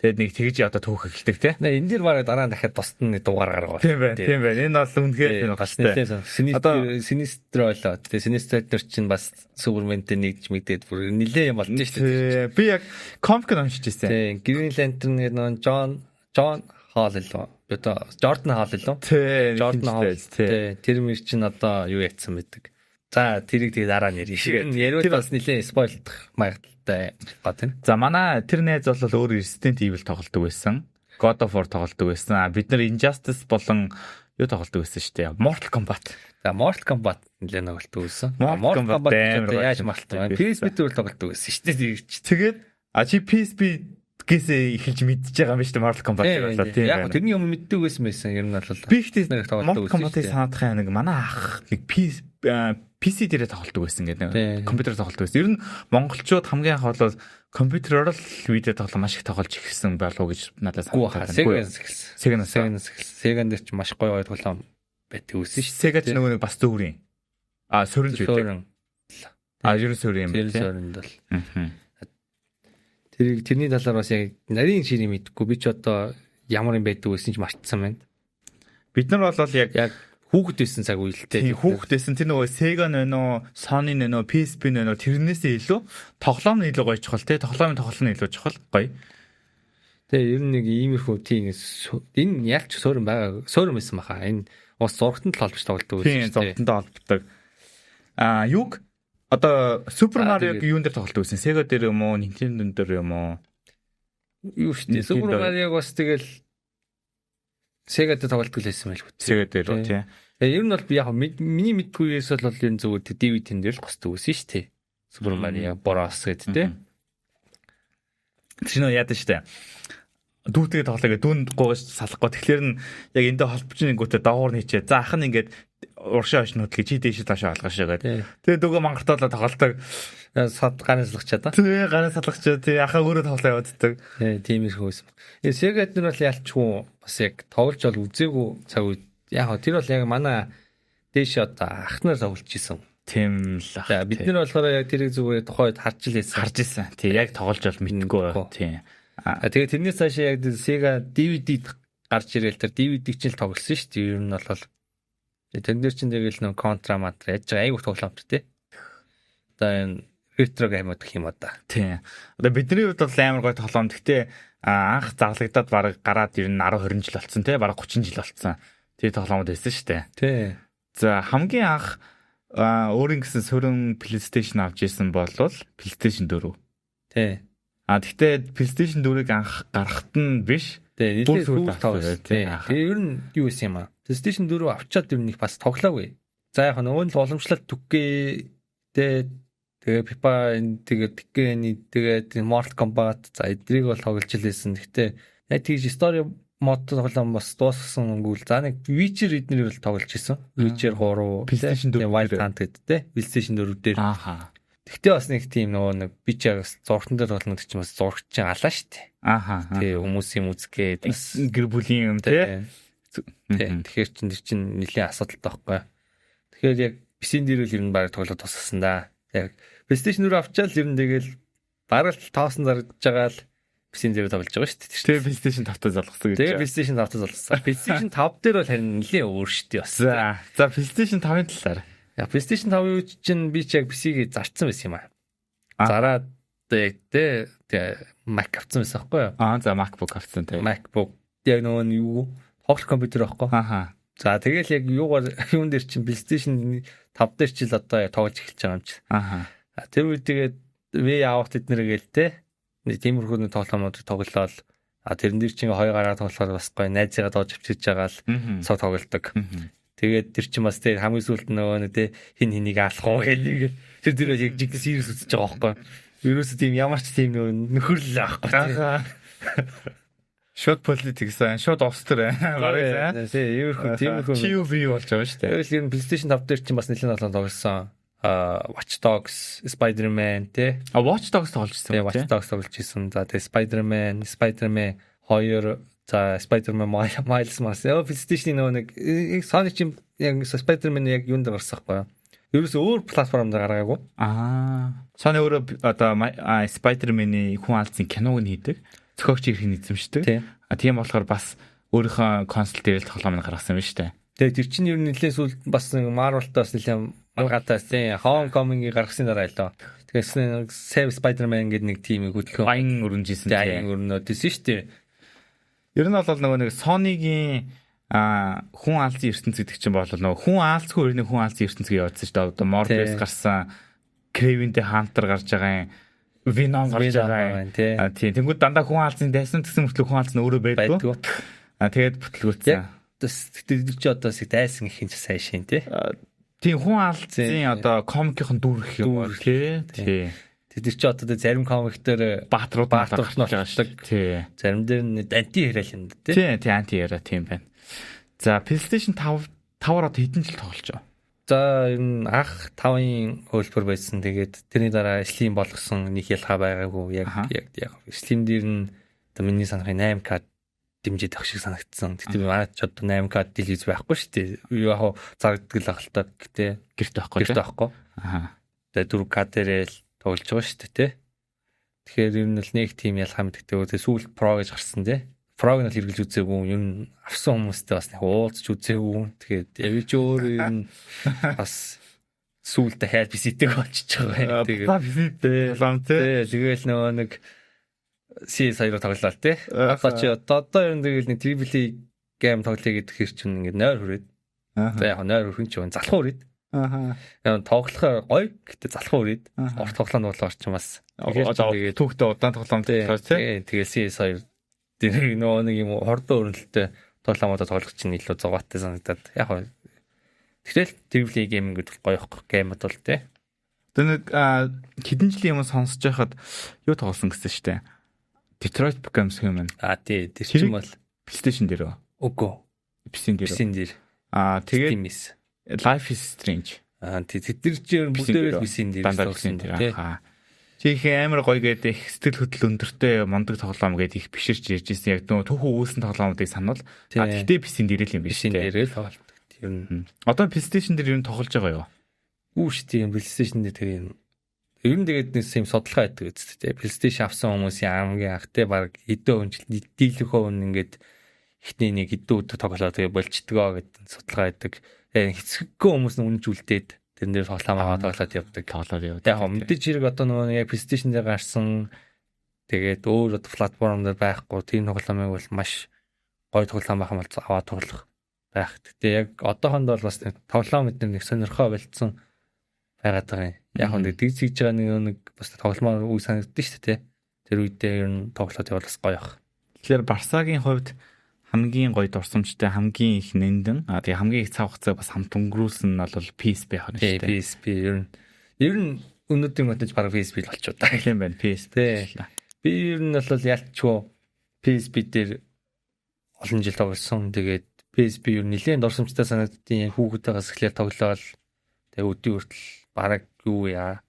тэгээд нэг тэгж одоо түүх эхэлдэг тий. Энэ дээр бараг дараа нь дахиад тосдны дугаар гаргаа. Тийм байна. Энэ бол үнэхээр гаштай. Одоо Sinistro болоо. Тэгээ Sinistro чинь бас Суперментэй нэгж мэдээд бүр нилээ юм болно шүү дээ. Би яг комик уншиж ирсэн. Тийм. Green Lantern нөгөө John Hall лөө. Одоо Jordan Hall лөө. Jordan Hall. Тэр мэр чинь одоо юу яцсан байдаг. За тэрийг тэгээ дараа нэр шиг. Яриул бас нилээ спойлдох маягтай гот энэ. За манай тэр найз бол өөр Resident Evil тоглодог байсан. God of War тоглодог байсан. Бид нар Injustice болон юу тоглодог байсан шүү дээ. Mortal Kombat. За Mortal Kombat нэлээд тоглодог байсан. Mortal Kombat яаж мартсан. PSP дээр тоглодог байсан шүү дээ. Тэгээд чи PSP гээсээ эхэлж мэдчихэж байгаа юм шүү дээ Mortal Kombat болоо тийм. Яг тэрний юм мэддэг байсан ер нь бол. Би ихтэй тоглодог байсан. Mortal Kombat-ыг санаадах нэг манай ах нэг PC дээр тоглодог байсан гэдэг. Компьютер тоглодог байсан. Ер нь монголчууд хамгийн анх бол компьютероор л видео тоглоом маш их тоглож ирсэн болов уу гэж надад санагдав. Sega дээр ч маш гоё тоглоом байдаг үсэн шүү. Sega ч нөгөө нэг бас зөврийн. Сөрөн ч байдаг. Ер нь сөрөн юм тийм. Сөрөнд бол. Тэрний талаар бас яг нарийн ширээ мэдгүй. Би ч одоо ямар юм байдаг үсэн ч мартсан байна. Бид нар бол яг хүүхэд байсан цаг үеэлтэй. Тийм хүүхэд байсан. Тэр нөгөө Sega нэнэ, Sony нэнэ, PSP нэнэ тэрнээсээ илүү тоглоом нь илүү гоё чухал те. Тоглоомын тоглол нь илүү чухал гоё. Тэгээ ер нь нэг иймэрхүү тийм энэ яг ч суурин байгаа. Суурин байсан баха. Энэ ус зургатанд л холбож тоглодог байсан. Тийм зургатанд холбогддог. Юг одоо Super Mario-г юун дээр тоглодог байсан? Sega дээр юм уу, Nintendo дээр юм уу? Юу шүү дээ. Super Mario-г бас тэгэл Sega дээр тоглодог л байсан байл. Sega дээр тийм. Ер нь бол би яг миний мэдгүйгээс бол ер нь зүгээр DVD-н дээр л госдог байсан шүү дээ. Super Mario Bros гэдэг тийм. Шинэ яадаг шүү дээ. Дүүтэйгээ тоглоё. Дүүн гоош салахгүй. Тэгэхээр нь яг эндээ холбочны гүтээ доогуур нийчээ. За ах нь ингээд уршаа очно хөдлөе. Чи дээшээ таашаа алгашаа гэдэг. Тэгээ дөгөө мангартаалаа тоглолдог. Сад гарын салгачаад та. Тэгээ гарын салгачаа. Тэгээ ахаа өөрөө тоглоо явууддаг. Тиймэрхүү байсан. Sega дээр бол ялчгүй бас яг тоглож бол үзээгүй цаг үед. Яг тэр бол яг манай дээш одоо ахнаар тоглож исэн. Тийм л. За бид нар болохоор яг тэрийг зүгээр тухайд харж исэн. Тий яг тоглож бол мэдгүй. Тийм. Тэгээ тэрнээс цаашаа яг Sega DVD гарч ирээл тэр DVD-г ч л тоглосон шүү дээ. Ер нь бол тэрэн дээр чинь тэгэл нэг контра матра яаж байгаа айгуух тоглоомт тий. Одоо энэ ретрог аймаг гэх юм одоо. Тий. Одоо бидний хувьд бол амар гой тоглоом. Гэхдээ анх зарлагдаад баг гараад ер нь 10 20 жил болсон тий. Бараг 30 жил болсон. Тэгээ тоглоомод байсан шүү дээ. Тий. За хамгийн анх өөрийн гэсэн сөрөн PlayStation авч ирсэн бол PlayStation 4. Тий. Гэхдээ PlayStation 4-ыг анх гаргахт нь биш. Тий, нэлээд сүүл тоглосон. Тэгээ ер нь юу байсан юм аа? PlayStation 4 авчаад ер нь их бас тоглоогүй. За яг нөгөө нь уламжлалт түггээ тэгээ FIFA тэгээ Tekken тэгээ Mortal Kombat за эдрийг бол тоглож илээсэн. Гэхдээ яг тийж story мод тоглоом бас дууссан өнгөл за нэг Witcher эднэр бол тоглож исэн. Witcher 3 PlayStation 4 Wild Hunt гэдэг те PlayStation 4 дээр. Гэхдээ бас нэг тийм нөгөө нэг би ч яг зургатан дээр болно гэдэг чинь бас зурагч чинь алаа штэ. Тий хүмүүсийн үзгээд бас гэр бүлийн юм тий. Тэгэхээр тэр чинь нэлийн асуудалтай байхгүй. Тэгэхээр яг PC дээр л ер нь баг тоглоод туссан да. Яг PlayStation 4 авчаал ер нь тэгэл бараг тоосон зарж байгаа л PC дээр тоглож байгаа штэ. Тэгээ PlayStation 5-аас залгасан гэж. Тэгээ PlayStation 5-аас залгасан. PlayStation 5 дээр бол харин нэлийн өөр штэ бас. За PlayStation 5-ын талаар. Я PlayStation 5-ын үед чинь би ч яг PC-г зарцсан байсан юм аа. Зараад яг тэгээ Mac авсан байсан байхгүй юу? За MacBook авсан тэгээ. MacBook яг нөгөө юу тоглох компьютер байхгүй. За тэгэл яг юун дээр чинь PlayStation 5 дээр ч л одоо тоглож эхэлж байгаа юм чи. Тэр үед тэгээд way out эднэргээл те. Тиймэрхүү нэг тоглоомнууд тоглолоо. Тэрэн дээр чинь хоёр гараа тоглохоор бас гоё найзыгаа доож авчирж байгаа л цог тоглолдог. Тэгээд тэр чинь бас тэр хамгийн сүүлд нөгөө нэг те хин хэнийг алах уу гэх нэг тэр яг жиг serious үзэж байгаа байхгүй. Ерөөсөө тийм ямар ч тийм нөхөрлөл байхгүй. Шот политикс шот остер бараг тиймэрхүү чи юу бий болж байгаа шүү дээ. Тэгэл ер нь PlayStation 5 дээр чинь бас нэлээд олон тоглосон. Watch Dogs, Spider-Man тий. Watch Dogs тоглож ирсэн. Тэгээ Watch Dogs тоглож ирсэн. За тэгээ Spider-Man 2, за Spider-Man Miles Morales. PlayStation нөгөө нэг Sony чинь яг Spider-Man яг юунд гарсан байхгүй юу? Ерөөсөө өөр платформ дээр гаргаагүй. Sony өөрөө одоо Spider-Man-ийн хүн алдсан киног нь хийдэг. Зохиогч ирэх эзэмшдэг. Тийм болохоор бас өөрийнхөө консол дээр л тоглоом гаргасан юм шүү дээ. Тэгээ тэр чинь ер нь нэлээд сүүл бас Marvel-таас нэлээд маргатаас тийм Homecoming-ийг гаргасан дараа л доо. Тэгэхээр Save Spider-Man гэдэг нэг тимийг хөтлөхөн аян өрнжсэн тийм. Аян өрнөдсөн шүү дээ. Ер нь бол нөгөө нэг Sony-гийн хүн алдсан ертөнц гэдэг чинь бол нөгөө хүн алдсгүй өрний хүн алдсан ертөнцийг явуулсан шүү дээ. Одоо Morbius гарсан, Craven-тэй Hunter гарч байгаа юм. Venom гарч байгаа юм тийм. Тэнгүүд дандаа хүн алдсан дайсан гэсэн мөртлөө хүн алдсан өөрөө байдгүй. Тэгээд бүтлгүүцсэн. Тэр чи одоо sig дайсан их юм сайн шин тий. Тийм хүн алдсан одоо комикийн дүр гэх юм тий. Тэр чи одоо зарим комик дээр баатрууд болдог. Тий. Зарим дээр нь анти яриа л юм тий. Тий, анти яриа тийм байна. За PlayStation 5-аар одоо хэдэн жил тоглож байгаа? За ер нь анх 5-ын хөлбөр байсан. Тэгээд тэрний дараа Slim болгосон нэг ялгаа байгаагүй. Яг Slim дээр нь одоо миний санахын 8K дэмжиж авах шиг санагдсан. Тэгтээ манай ч одоо 8K дэлгэц байхгүй шүү дээ. Яг зарагддаг л ахалтай гэтээ гэрт байхгүй. Тэгээ 4K дээр л тоглож байгаа шүү дээ тий. Тэгэхээр ер нь л нэг тим ялгаа мэддэг. Сүүл Pro гэж гарсан тий. Pro-г нь хэрэглэж үзээгүй. Ер нь авсан хүмүүстэй бас нэг уулзч үзээгүй. Тэгээд явж өөр ер нь бас сүүлдээ хайр бисэдэг болчихж байгаа. Тэгээд бисэдтэй лам тий. Тэгэл нөгөө нэг CS2 тоглолоо тий. Одоо ер нь тэгэл нэг AAA game тоглоё гэдэг хэр чинь ингээд нойр хүрээд. За яг нойр хүрхэн ч юм залхуу хүрээд. Яг тоглохоор гоё гэтээ залхуу хүрээд. Урт тоглоом бол орчин бас. Тэгээд түүхтэй удаан тоглоом тий. Тэгээд CS2 тэр нөгөө нэг юм хордоо өрнөлттэй тоглоомоо тоглох чинь илүү зугаатай санагдаад яг тэгэл AAA game гэдэг гоё геймд бол тий. Тэр нэг хэдэн жилийн юм сонсож байхад юу тоглосон гэсэн штэ. Detroit Become Human. Тий, тэр чинь бол PlayStation дээр үү? Үгүй. PC дээр. Тэгээд Life is Strange. Тий, тэр чинь бүгдээрээ PC дээр тоглосон тий. Чи их амар гоё гэдэг их сэтгэл хөдлөл өндөртэй мундаг тоглоом гэдэг их биширч ярьж ирсэн. Яг нөө түүхэн үүсэн тоглоомуудыг санал. Тэгтээ PC дээр л юм биш тий. PC дээр л тоглолт. Тэр нь. Одоо PlayStation дээр юу тоглож байгаа юу? Үүш тийм PlayStation дээр тэр юм. Ер нь тэгээд нэг юм судалгаа байдаг үстэй. PlayStation авсан хүмүүсийн хамгийн анхтай баг хэдэн хүн дийлэнхөө хүн ингээд ихний нэг хэдэн өдөр тоглоод тэгээд болчдгоо гэдэг судалгаа байдаг. Хэцэггүй хүмүүс нь үнж үлдээд тэрэн дээр тоглоомоо тоглоод явдаг. Яг мэдээж хэрэг одоо нөгөө яг PlayStation дээр гарсан тэгээд өөр платформ дээр байхгүй тийм тоглоомыг бол маш гоё тоглоом байх юм бол аваад тоглох байх. Гэтэ яг одоохонд бол бас тоглоом мэдэр нэг сонирхоо болцсон байгаад байгаа юм. Яг нэг дэгцэж байгаа нэг бас тоглоомоор үе санагддаг шүү дээ. Тэр үедээ ер нь тоглоод явал бас гоё ах. Тэгэхээр Барсагийн хувьд хамгийн гоё дурсамжтай хамгийн их нэнтэн тэгээ хамгийн их цав хугацаа бас хамт өнгөрүүлсэн нь бол PSP байна шүү дээ. PSP ер нь өнөөдрийн мөдөж баг PSP л болчиход байгаа юм байна. PSP. Би ер нь бол ялчгүй PSP дээр олон жил тоглосон. Тэгээд PSP ер нь нэлээд дурсамжтай санагддیں۔ Хүүхдүүдээс эхлээд тоглоол. Тэгээ өдөө хүртэл бараг юу яа.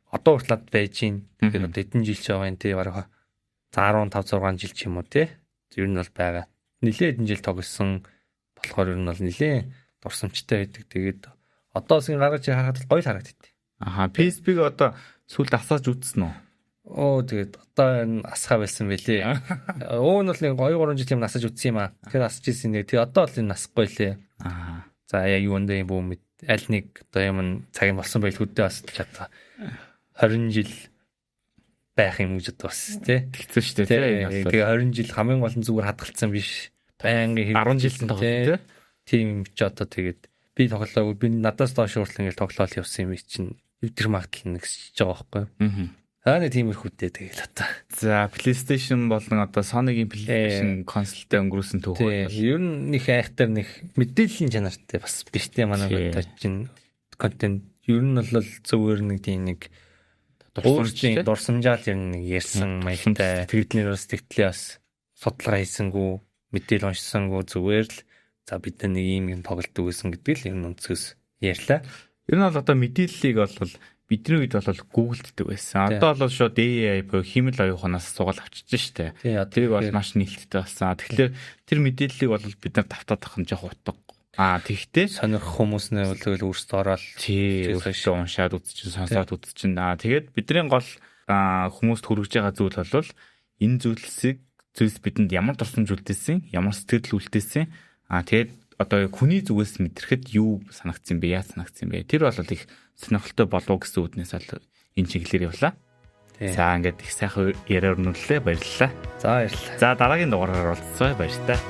Одоо хүртэл байж гин. Тэгэхээр одоо хэдэн жил ч байгаа юм те бараг 15 6 жил ч юм уу те. Ер нь бол байгаа. Нэлээд хэдэн жил тоглосон болохоор ер нь бол нэлээд дурсамжтай байдаг. Тэгээд одоосгийн гаргаж харахад гоё л харагдтыг. PSP-г одоо сүүлд асааж үзсэн үү? Тэгээд одоо энэ асхаа байсан байлээ. Өө нь бол нэг 2 3 жил юм асааж үзсэн юм аа. Тэгэхээр асаж ирсэн нэ. Тэгээд одоо л энэ асахгүй лээ. За яа юу өндөө юм бүү мэд. Аль нэг одоо юм цаг юм болсон байл хөдөө асаж чадаа. 20 жил байх юм гэж бодож бас тий. Тэгсэн шүү дээ тий. Тэгээ 20 жил хамгийн гол нь зүгээр хадгалсан биш. Байнгын 10 жилийн тоглолт тий. Тийм ч одоо тэгээд би тоглоог би надаас доош уурал ингээл тоглоол явсан юм чинь өвдөх магадлал нэгсэж байгаа байхгүй. Нэг тиймэрхүүтэй тэгэл одоо. За PlayStation болон одоо Sony-гийн PlayStation консолтой өнгөрүүлсэн түүх бол ер нь нэг айхтар нэг мэдээллийн чанартай бас биш те манай бодож чинь контент ер нь бол зөвөр нэг тийм нэг дурсамжаал ер нь нэг ярьсан маягтай тэгтлэр бас тэгтлээ бас судалгаа хийсэнгүү мэдээл уншсангүй зүгээр л за бид нэг ийм юм тоглолт өгсөн гэдэг л ер нь өнцгөөс ярьлаа. Ер нь бол одоо мэдээллийг бол бидний үед бол гуглддаг байсан. Одоо бол шууд AI буюу хиймэл оюуханаас сугаал авчиж штэ. Тэрийг бол маш нээлттэй болсон. Тэгэхээр тэр мэдээллийг бол бид нар давтаад авах нь жоох утга. Тэгтээ сонирх хүмүүс нь бол тэгэл өөрсдөө ороод өөрсдөө уншаад үзчихэн сонсоод үзчихэн. Тэгээд бидний гол хүмүүст хүргэж байгаа зүйл бол энэ зүйлс бидэнд ямар турсамж үлдээсэн, ямар сэтгэл үлдээсэн. Тэгээд одоо хүний зүгээс мэдрэхэд юу санагдсан бэ, яаж санагдсан бэ? Тэр бол их сонирхолтой болов гэсэн үднээс л энэ чиглэлээр явлаа. За ингээд их сайхан яриа өрнүүллээ. Баярлалаа. За баярлалаа. За дараагийн дугаараар уулзъя. Баярлалаа.